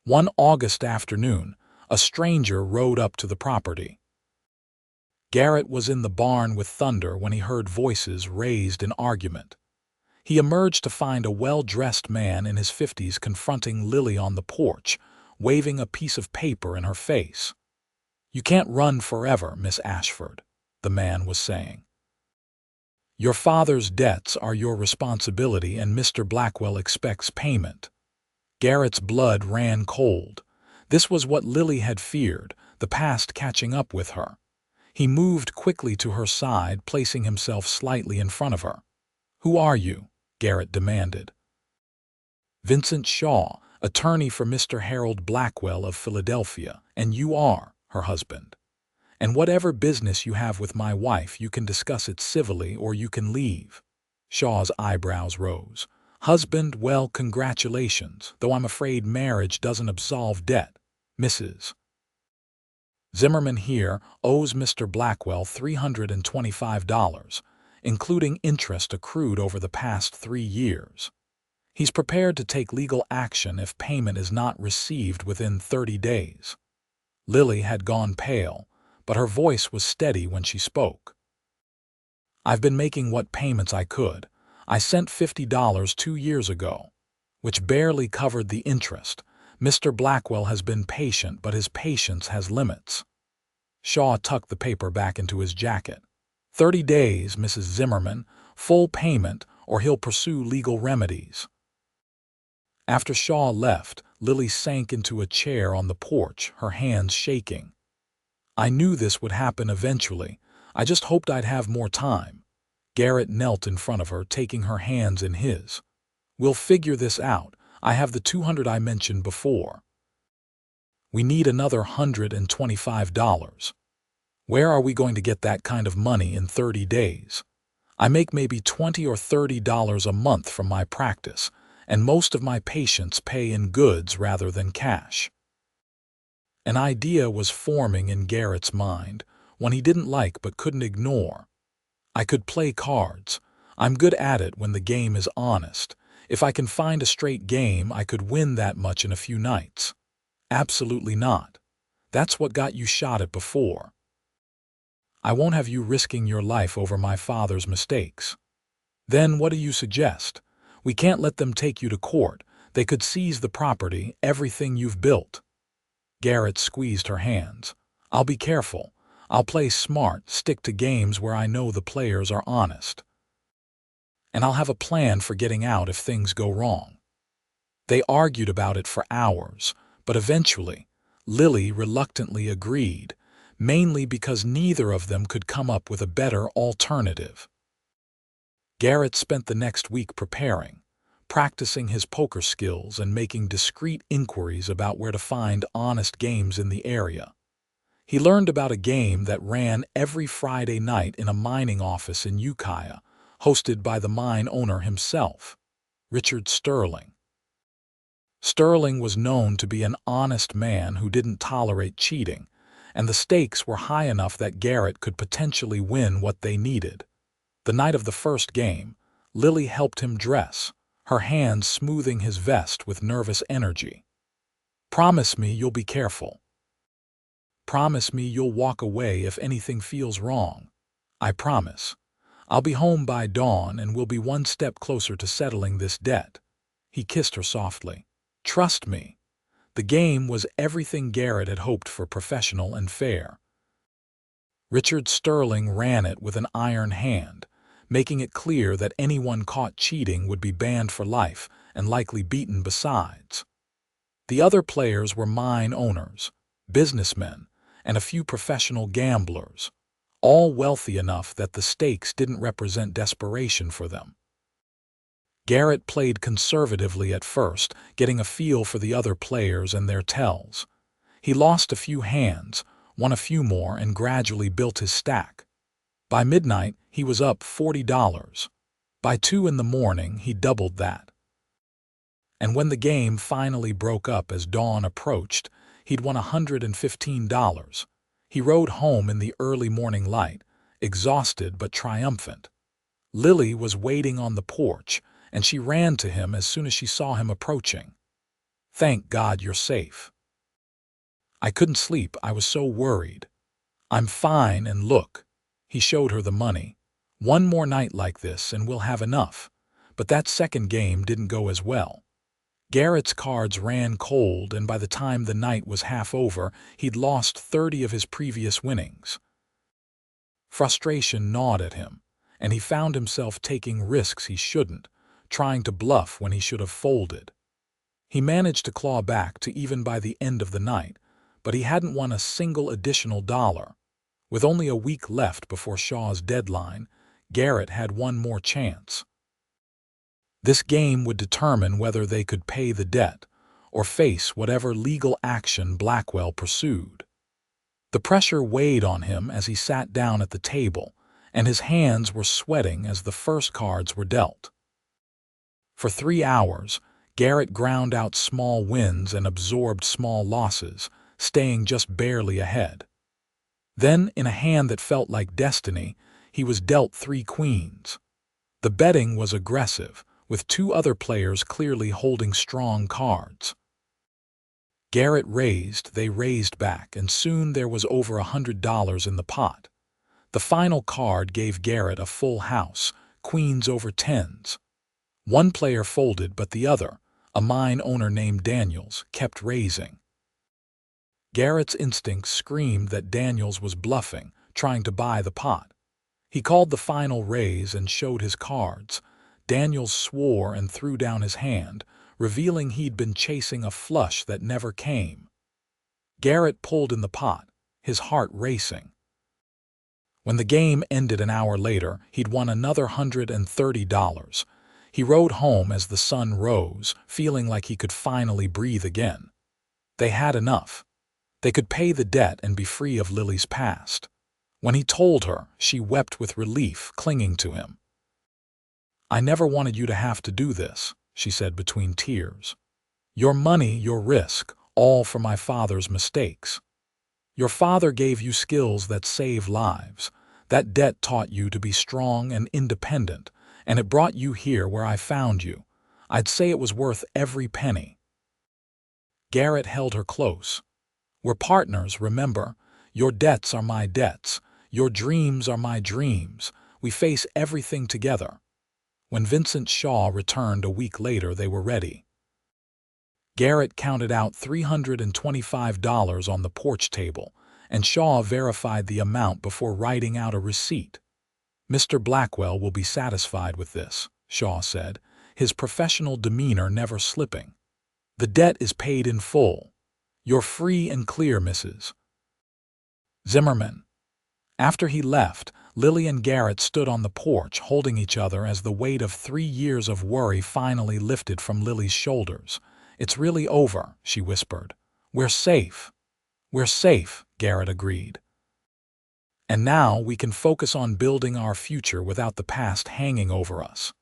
One August afternoon, a stranger rode up to the property. Garrett was in the barn with Thunder when he heard voices raised in argument. He emerged to find a well-dressed man in his 50s confronting Lily on the porch, waving a piece of paper in her face. "You can't run forever, Miss Ashford," the man was saying. "Your father's debts are your responsibility and Mr. Blackwell expects payment." Garrett's blood ran cold. This was what Lily had feared, the past catching up with her. He moved quickly to her side, placing himself slightly in front of her. "Who are you?" Garrett demanded. "Vincent Shaw, attorney for Mr. Harold Blackwell of Philadelphia, and you are her husband. And whatever business you have with my wife, you can discuss it civilly or you can leave." Shaw's eyebrows rose. "Husband, well, congratulations, though I'm afraid marriage doesn't absolve debt. Mrs. Zimmerman here owes Mr. Blackwell $325, including interest accrued over the past 3 years. He's prepared to take legal action if payment is not received within 30 days. Lily had gone pale, but her voice was steady when she spoke. "I've been making what payments I could. I sent $50 2 years ago, which barely covered the interest. Mr. Blackwell has been patient, but his patience has limits." Shaw tucked the paper back into his jacket. "30 days, Mrs. Zimmerman, full payment, or he'll pursue legal remedies." After Shaw left, Lily sank into a chair on the porch, her hands shaking. "I knew this would happen eventually. I just hoped I'd have more time." Garrett knelt in front of her, taking her hands in his. "We'll figure this out. I have the $200 I mentioned before. We need another $125. Where are we going to get that kind of money in 30 days? I make maybe $20 or $30 a month from my practice, and most of my patients pay in goods rather than cash." An idea was forming in Garrett's mind, one he didn't like but couldn't ignore. "I could play cards. I'm good at it when the game is honest. If I can find a straight game, I could win that much in a few nights." "Absolutely not. That's what got you shot at before. I won't have you risking your life over my father's mistakes." "Then what do you suggest? We can't let them take you to court. They could seize the property, everything you've built." Garrett squeezed her hands. "I'll be careful. I'll play smart, stick to games where I know the players are honest. And I'll have a plan for getting out if things go wrong." They argued about it for hours, but eventually, Lily reluctantly agreed, mainly because neither of them could come up with a better alternative. Garrett spent the next week preparing, practicing his poker skills and making discreet inquiries about where to find honest games in the area. He learned about a game that ran every Friday night in a mining office in Ukiah, hosted by the mine owner himself, Richard Sterling. Sterling was known to be an honest man who didn't tolerate cheating, and the stakes were high enough that Garrett could potentially win what they needed. The night of the first game, Lily helped him dress, her hands smoothing his vest with nervous energy. "Promise me you'll be careful. Promise me you'll walk away if anything feels wrong." "I promise. I'll be home by dawn and we'll be one step closer to settling this debt." He kissed her softly. "Trust me." The game was everything Garrett had hoped for, professional and fair. Richard Sterling ran it with an iron hand, making it clear that anyone caught cheating would be banned for life and likely beaten besides. The other players were mine owners, businessmen, and a few professional gamblers, all wealthy enough that the stakes didn't represent desperation for them. Garrett played conservatively at first, getting a feel for the other players and their tells. He lost a few hands, won a few more, and gradually built his stack. By midnight, he was up $40. By 2 in the morning, he doubled that. And when the game finally broke up as dawn approached, he'd won $115. He rode home in the early morning light, exhausted but triumphant. Lily was waiting on the porch, and she ran to him as soon as she saw him approaching. "Thank God you're safe." "I couldn't sleep, I was so worried." "I'm fine, and look." He showed her the money. "One more night like this and we'll have enough." But that second game didn't go as well. Garrett's cards ran cold, and by the time the night was half over, he'd lost 30 of his previous winnings. Frustration gnawed at him, and he found himself taking risks he shouldn't, trying to bluff when he should have folded. He managed to claw back to even by the end of the night, but he hadn't won a single additional dollar. With only a week left before Shaw's deadline, Garrett had one more chance. This game would determine whether they could pay the debt or face whatever legal action Blackwell pursued. The pressure weighed on him as he sat down at the table, and his hands were sweating as the first cards were dealt. For 3 hours, Garrett ground out small wins and absorbed small losses, staying just barely ahead. Then, in a hand that felt like destiny, he was dealt 3 queens. The betting was aggressive, with 2 other players clearly holding strong cards. Garrett raised, they raised back, and soon there was over $100 in the pot. The final card gave Garrett a full house, queens over tens. One player folded, but the other, a mine owner named Daniels, kept raising. Garrett's instincts screamed that Daniels was bluffing, trying to buy the pot. He called the final raise and showed his cards. Daniels swore and threw down his hand, revealing he'd been chasing a flush that never came. Garrett pulled in the pot, his heart racing. When the game ended an hour later, he'd won another $130. He rode home as the sun rose, feeling like he could finally breathe again. They had enough. They could pay the debt and be free of Lily's past. When he told her, she wept with relief, clinging to him. "I never wanted you to have to do this," she said between tears. "Your money, your risk, all for my father's mistakes. Your father gave you skills that save lives. That debt taught you to be strong and independent, and it brought you here where I found you. I'd say it was worth every penny." Garrett held her close. "We're partners, remember? Your debts are my debts. Your dreams are my dreams. We face everything together." When Vincent Shaw returned a week later, they were ready. Garrett counted out $325 on the porch table, and Shaw verified the amount before writing out a receipt. "Mr. Blackwell will be satisfied with this," Shaw said, his professional demeanor never slipping. "The debt is paid in full. You're free and clear, Mrs. Zimmerman." After he left, Lily and Garrett stood on the porch holding each other as the weight of 3 years of worry finally lifted from Lily's shoulders. "It's really over," she whispered. "We're safe." "We're safe," Garrett agreed. "And now we can focus on building our future without the past hanging over us."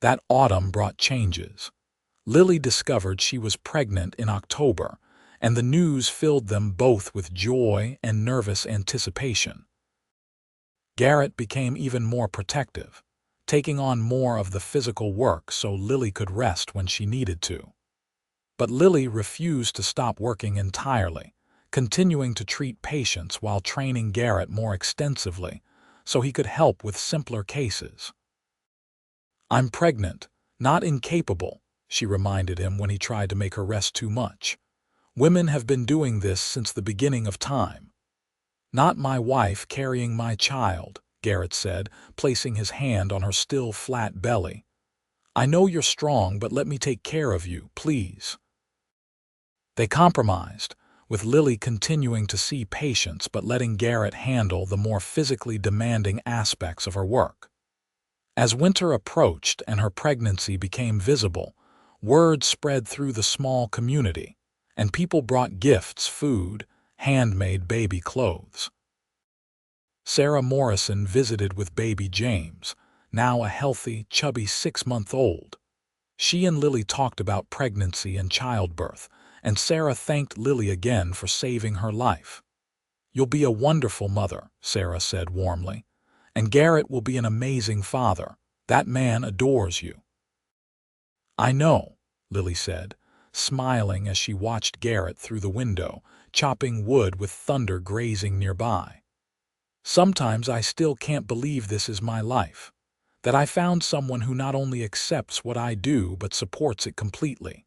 That autumn brought changes. Lily discovered she was pregnant in October, and the news filled them both with joy and nervous anticipation. Garrett became even more protective, taking on more of the physical work so Lily could rest when she needed to. But Lily refused to stop working entirely, continuing to treat patients while training Garrett more extensively so he could help with simpler cases. "I'm pregnant, not incapable," she reminded him when he tried to make her rest too much. "Women have been doing this since the beginning of time." "Not my wife carrying my child," Garrett said, placing his hand on her still flat belly. I know you're strong, but let me take care of you, please. They compromised, with Lily continuing to see patients but letting Garrett handle the more physically demanding aspects of her work. As winter approached and her pregnancy became visible, word spread through the small community, and people brought gifts, food, handmade baby clothes. Sarah Morrison visited with baby James, now a healthy, chubby 6-month-old. She and Lily talked about pregnancy and childbirth, and Sarah thanked Lily again for saving her life. You'll be a wonderful mother, Sarah said warmly, and Garrett will be an amazing father. That man adores you. I know, Lily said, smiling as she watched Garrett through the window, chopping wood with thunder grazing nearby. Sometimes I still can't believe this is my life, that I found someone who not only accepts what I do but supports it completely.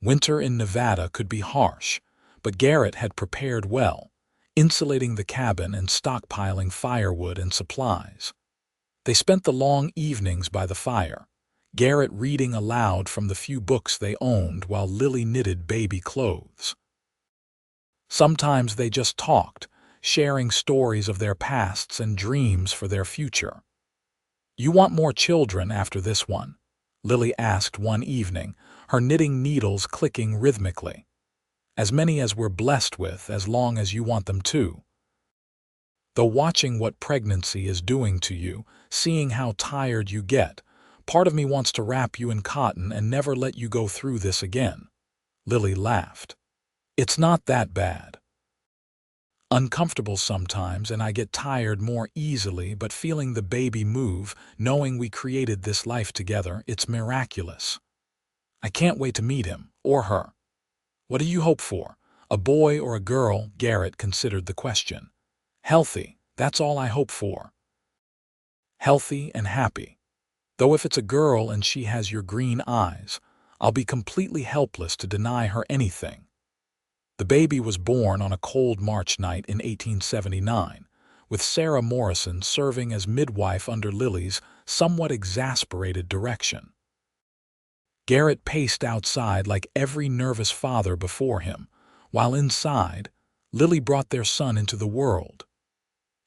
Winter in Nevada could be harsh, but Garrett had prepared well, insulating the cabin and stockpiling firewood and supplies. They spent the long evenings by the fire, Garrett reading aloud from the few books they owned while Lily knitted baby clothes. Sometimes they just talked, sharing stories of their pasts and dreams for their future. You want more children after this one? Lily asked one evening, her knitting needles clicking rhythmically. As many as we're blessed with, as long as you want them too. Though watching what pregnancy is doing to you, seeing how tired you get, part of me wants to wrap you in cotton and never let you go through this again. Lily laughed. It's not that bad. Uncomfortable sometimes, and I get tired more easily, but feeling the baby move, knowing we created this life together, it's miraculous. I can't wait to meet him, or her. What do you hope for? A boy or a girl? Garrett considered the question. Healthy, that's all I hope for. Healthy and happy. Though if it's a girl and she has your green eyes, I'll be completely helpless to deny her anything. The baby was born on a cold March night in 1879, with Sarah Morrison serving as midwife under Lily's somewhat exasperated direction. Garrett paced outside like every nervous father before him, while inside, Lily brought their son into the world.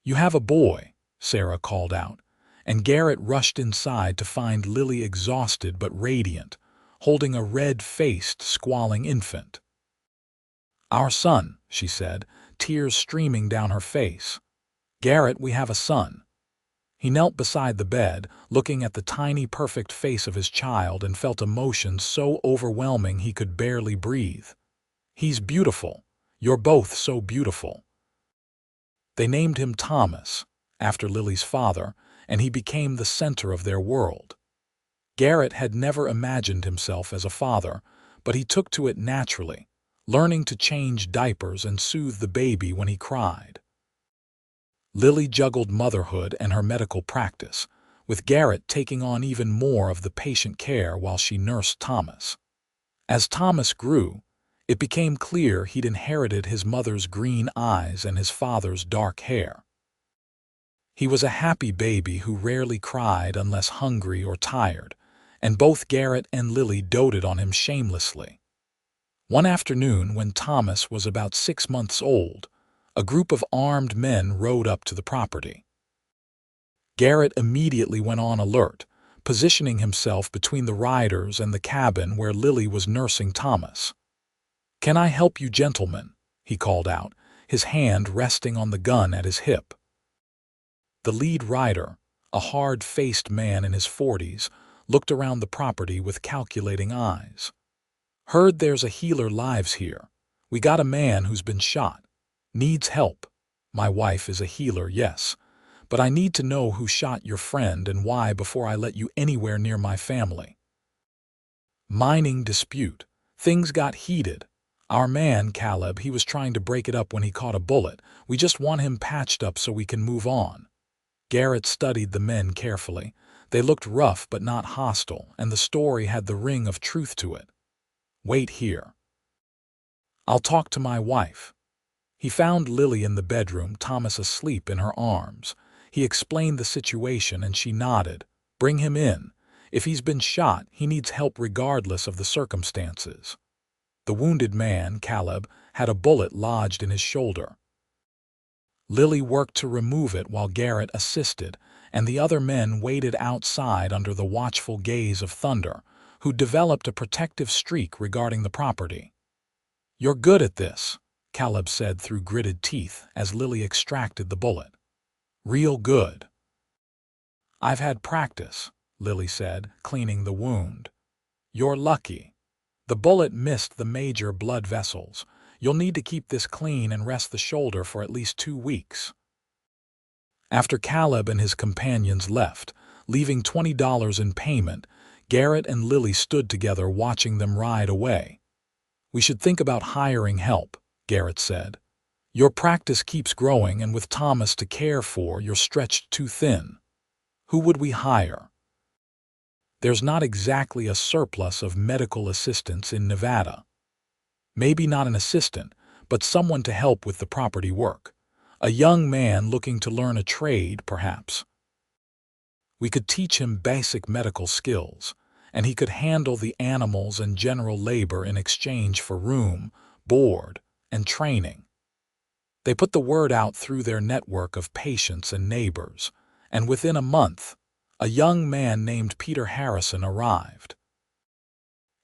You have a boy, Sarah called out, and Garrett rushed inside to find Lily exhausted but radiant, holding a red-faced, squalling infant. Our son, she said, tears streaming down her face. Garrett, we have a son. He knelt beside the bed, looking at the tiny, perfect face of his child, and felt emotions so overwhelming he could barely breathe. He's beautiful. You're both so beautiful. They named him Thomas, after Lily's father, and he became the center of their world. Garrett had never imagined himself as a father, but he took to it naturally, learning to change diapers and soothe the baby when he cried. Lily juggled motherhood and her medical practice, with Garrett taking on even more of the patient care while she nursed Thomas. As Thomas grew, it became clear he'd inherited his mother's green eyes and his father's dark hair. He was a happy baby who rarely cried unless hungry or tired, and both Garrett and Lily doted on him shamelessly. One afternoon, when Thomas was about 6 months old, a group of armed men rode up to the property. Garrett immediately went on alert, positioning himself between the riders and the cabin where Lily was nursing Thomas. "Can I help you, gentlemen?" he called out, his hand resting on the gun at his hip. The lead rider, a hard-faced man in his 40s, looked around the property with calculating eyes. "Heard there's a healer lives here. We got a man who's been shot. Needs help. My wife is a healer, yes, but I need to know who shot your friend and why before I let you anywhere near my family." Mining dispute. Things got heated. Our man, Caleb, he was trying to break it up when he caught a bullet. We just want him patched up so we can move on. Garrett studied the men carefully. They looked rough but not hostile, and the story had the ring of truth to it. "Wait here. I'll talk to my wife." He found Lily in the bedroom, Thomas asleep in her arms. He explained the situation and she nodded. "Bring him in. If he's been shot, he needs help regardless of the circumstances." The wounded man, Caleb, had a bullet lodged in his shoulder. Lily worked to remove it while Garrett assisted, and the other men waited outside under the watchful gaze of Thunder, who developed a protective streak regarding the property. "You're good at this," Caleb said through gritted teeth as Lily extracted the bullet. "Real good." "I've had practice," Lily said, cleaning the wound. "You're lucky. The bullet missed the major blood vessels. You'll need to keep this clean and rest the shoulder for at least 2 weeks." After Caleb and his companions left, leaving $20 in payment, Garrett and Lily stood together watching them ride away. "We should think about hiring help," Garrett said. "Your practice keeps growing, and with Thomas to care for, you're stretched too thin. Who would we hire?" "There's not exactly a surplus of medical assistants in Nevada. Maybe not an assistant, but someone to help with the property work. A young man looking to learn a trade, perhaps. We could teach him basic medical skills, and he could handle the animals and general labor in exchange for room, board, and training." They put the word out through their network of patients and neighbors, and within a month, a young man named Peter Harrison arrived.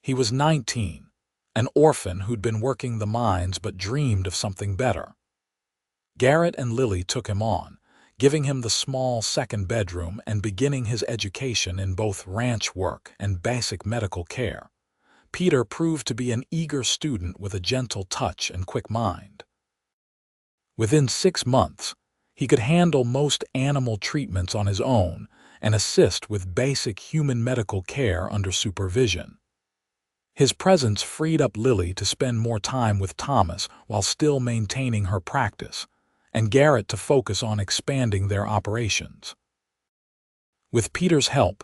He was 19, an orphan who'd been working the mines but dreamed of something better. Garrett and Lily took him on, giving him the small second bedroom and beginning his education in both ranch work and basic medical care. Peter proved to be an eager student with a gentle touch and quick mind. Within 6 months, he could handle most animal treatments on his own and assist with basic human medical care under supervision. His presence freed up Lily to spend more time with Thomas while still maintaining her practice, and Garrett to focus on expanding their operations. With Peter's help,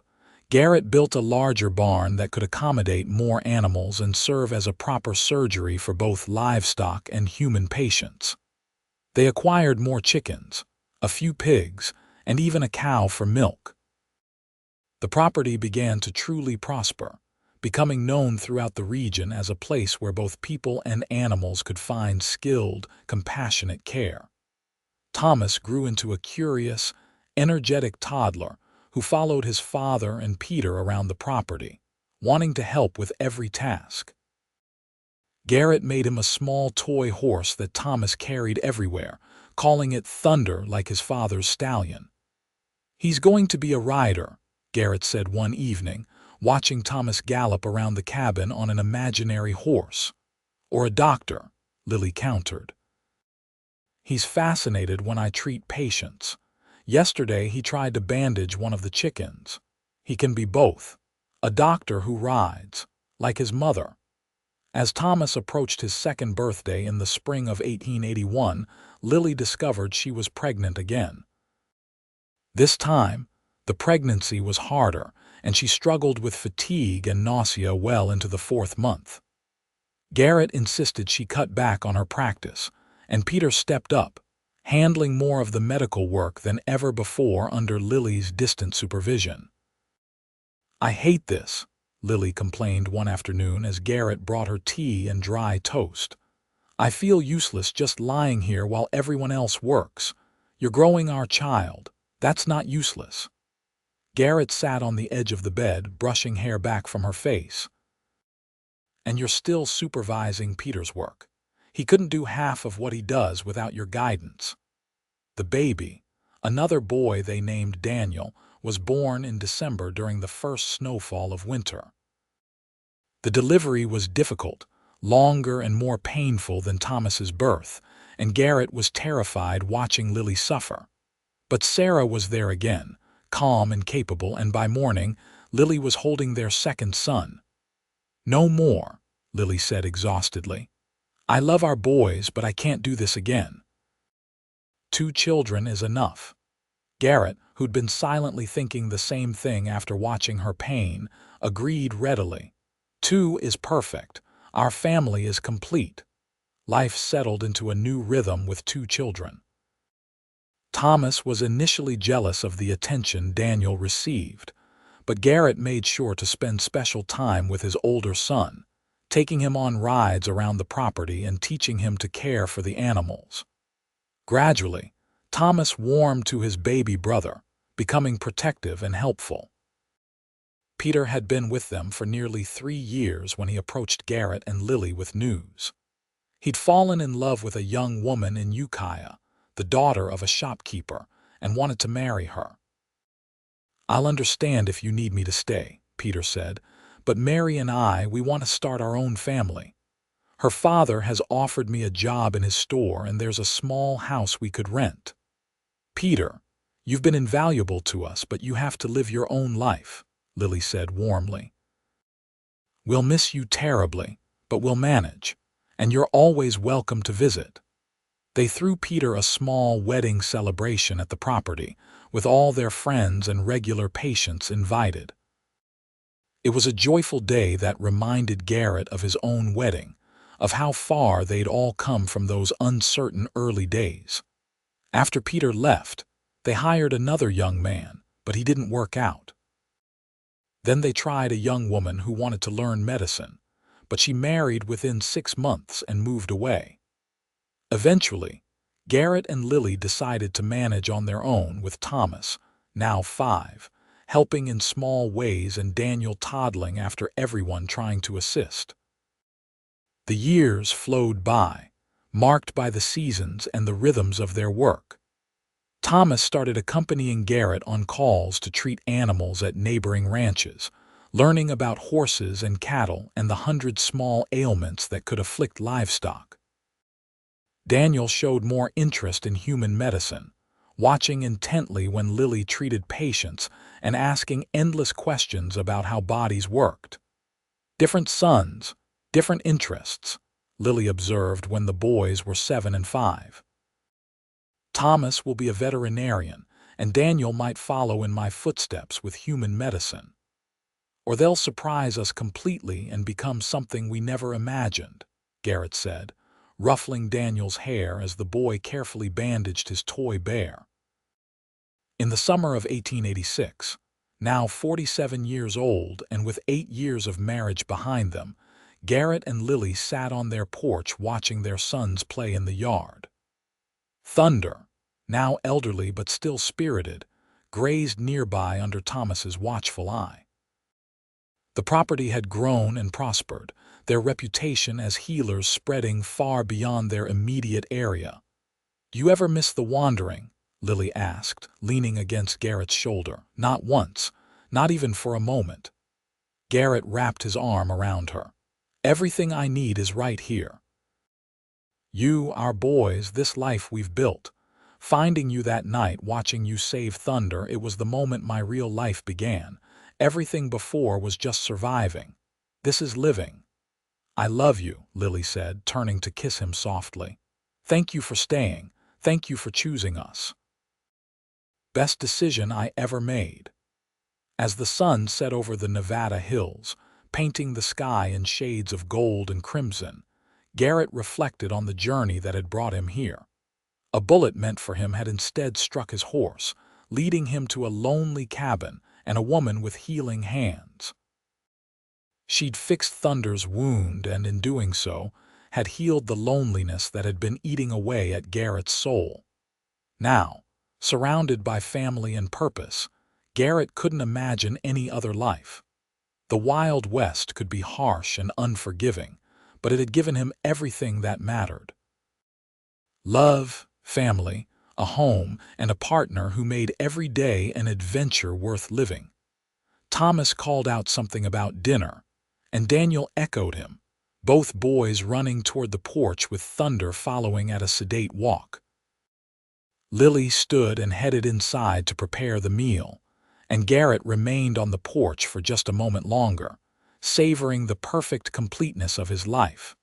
Garrett built a larger barn that could accommodate more animals and serve as a proper surgery for both livestock and human patients. They acquired more chickens, a few pigs, and even a cow for milk. The property began to truly prosper, becoming known throughout the region as a place where both people and animals could find skilled, compassionate care. Thomas grew into a curious, energetic toddler who followed his father and Peter around the property, wanting to help with every task. Garrett made him a small toy horse that Thomas carried everywhere, calling it Thunder like his father's Stallion. "He's going to be a rider," Garrett said one evening, watching Thomas gallop around the cabin on an imaginary horse. "Or a doctor," Lily countered. "He's fascinated when I treat patients. Yesterday he tried to bandage one of the chickens. He can be both, a doctor who rides, like his mother." As Thomas approached his 2nd birthday in the spring of 1881, Lily discovered she was pregnant again. This time, the pregnancy was harder, and she struggled with fatigue and nausea well into the 4th month. Garrett insisted she cut back on her practice, and Peter stepped up, handling more of the medical work than ever before under Lily's distant supervision. "I hate this," Lily complained one afternoon as Garrett brought her tea and dry toast. "I feel useless just lying here while everyone else works. You're growing our child. That's not useless." Garrett sat on the edge of the bed, brushing hair back from her face. "And you're still supervising Peter's work. He couldn't do half of what he does without your guidance." The baby, another boy they named Daniel, was born in December during the first snowfall of winter. The delivery was difficult, longer and more painful than Thomas's birth, and Garrett was terrified watching Lily suffer. But Sarah was there again, calm and capable, and by morning, Lily was holding their 2nd son. "No more," Lily said exhaustedly. "I love our boys, but I can't do this again." 2 children is enough. Garrett, who'd been silently thinking the same thing after watching her pain, agreed readily. 2 is perfect. Our family is complete." Life settled into a new rhythm with 2 children. Thomas was initially jealous of the attention Daniel received, but Garrett made sure to spend special time with his older son, taking him on rides around the property and teaching him to care for the animals. Gradually, Thomas warmed to his baby brother, becoming protective and helpful. Peter had been with them for nearly 3 years when he approached Garrett and Lily with news. He'd fallen in love with a young woman in Ukiah, the daughter of a shopkeeper, and wanted to marry her. "I'll understand if you need me to stay," Peter said, "but Mary and we want to start our own family. Her father has offered me a job in his store and there's a small house we could rent." "Peter, you've been invaluable to us, but you have to live your own life," Lily said warmly. "We'll miss you terribly, but we'll manage, and you're always welcome to visit." They threw Peter a small wedding celebration at the property, with all their friends and regular patients invited. It was a joyful day that reminded Garrett of his own wedding, of how far they'd all come from those uncertain early days. After Peter left, they hired another young man, but he didn't work out. Then they tried a young woman who wanted to learn medicine, but she married within 6 months and moved away. Eventually, Garrett and Lily decided to manage on their own with Thomas, now 5, helping in small ways and Daniel toddling after everyone trying to assist. The years flowed by, marked by the seasons and the rhythms of their work. Thomas started accompanying Garrett on calls to treat animals at neighboring ranches, learning about horses and cattle and the 100 small ailments that could afflict livestock. Daniel showed more interest in human medicine, watching intently when Lily treated patients and asking endless questions about how bodies worked. "Different sons, different interests," Lily observed when the boys were 7 and 5. "Thomas will be a veterinarian, and Daniel might follow in my footsteps with human medicine. Or they'll surprise us completely and become something we never imagined," Garrett said, ruffling Daniel's hair as the boy carefully bandaged his toy bear. In the summer of 1886, now 47 years old and with 8 years of marriage behind them, Garrett and Lily sat on their porch watching their sons play in the yard. Thunder, now elderly but still spirited, grazed nearby under Thomas's watchful eye. The property had grown and prospered, their reputation as healers spreading far beyond their immediate area. "Do you ever miss the wandering?" Lily asked, leaning against Garrett's shoulder. "Not once, not even for a moment." Garrett wrapped his arm around her. "Everything I need is right here. You, our boys, this life we've built. Finding you that night, watching you save Thunder, it was the moment my real life began. Everything before was just surviving. This is living." "I love you," Lily said, turning to kiss him softly. "Thank you for staying. Thank you for choosing us. Best decision I ever made." As the sun set over the Nevada hills, painting the sky in shades of gold and crimson, Garrett reflected on the journey that had brought him here. A bullet meant for him had instead struck his horse, leading him to a lonely cabin and a woman with healing hands. She'd fixed Thunder's wound and, in doing so, had healed the loneliness that had been eating away at Garrett's soul. Now, surrounded by family and purpose, Garrett couldn't imagine any other life. The Wild West could be harsh and unforgiving, but it had given him everything that mattered. Love, family, a home, and a partner who made every day an adventure worth living. Thomas called out something about dinner, and Daniel echoed him, both boys running toward the porch with Thunder following at a sedate walk. Lily stood and headed inside to prepare the meal, and Garrett remained on the porch for just a moment longer, savoring the perfect completeness of his life.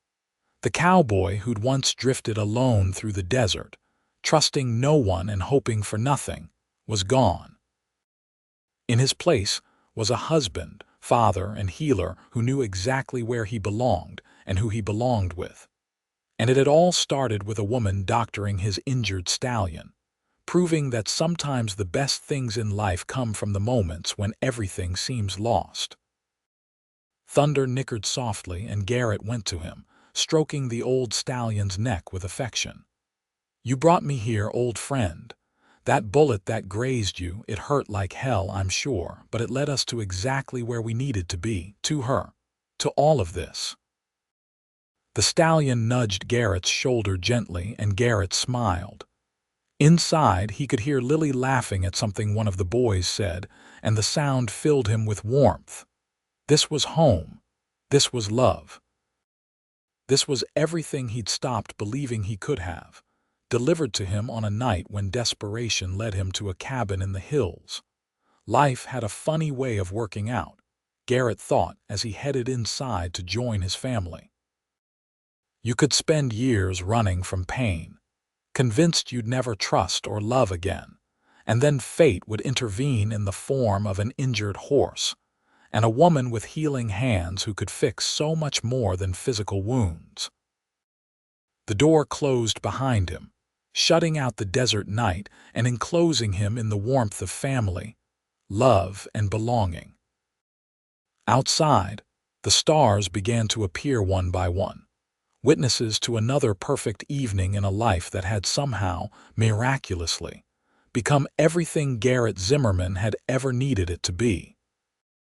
The cowboy who'd once drifted alone through the desert, trusting no one and hoping for nothing, was gone. In his place was a husband, father, and healer who knew exactly where he belonged and who he belonged with. And it had all started with a woman doctoring his injured Stallion, proving that sometimes the best things in life come from the moments when everything seems lost. Thunder nickered softly, and Garrett went to him, stroking the old stallion's neck with affection. "You brought me here, old friend. That bullet that grazed you, it hurt like hell, I'm sure, but it led us to exactly where we needed to be, to her, to all of this." The stallion nudged Garrett's shoulder gently, and Garrett smiled. Inside, he could hear Lily laughing at something one of the boys said, and the sound filled him with warmth. This was home. This was love. This was everything he'd stopped believing he could have, delivered to him on a night when desperation led him to a cabin in the hills. Life had a funny way of working out, Garrett thought as he headed inside to join his family. You could spend years running from pain, convinced you'd never trust or love again, and then fate would intervene in the form of an injured horse, and a woman with healing hands who could fix so much more than physical wounds. The door closed behind him, shutting out the desert night and enclosing him in the warmth of family, love, and belonging. Outside, the stars began to appear one by one, witnesses to another perfect evening in a life that had somehow, miraculously, become everything Garrett Zimmerman had ever needed it to be.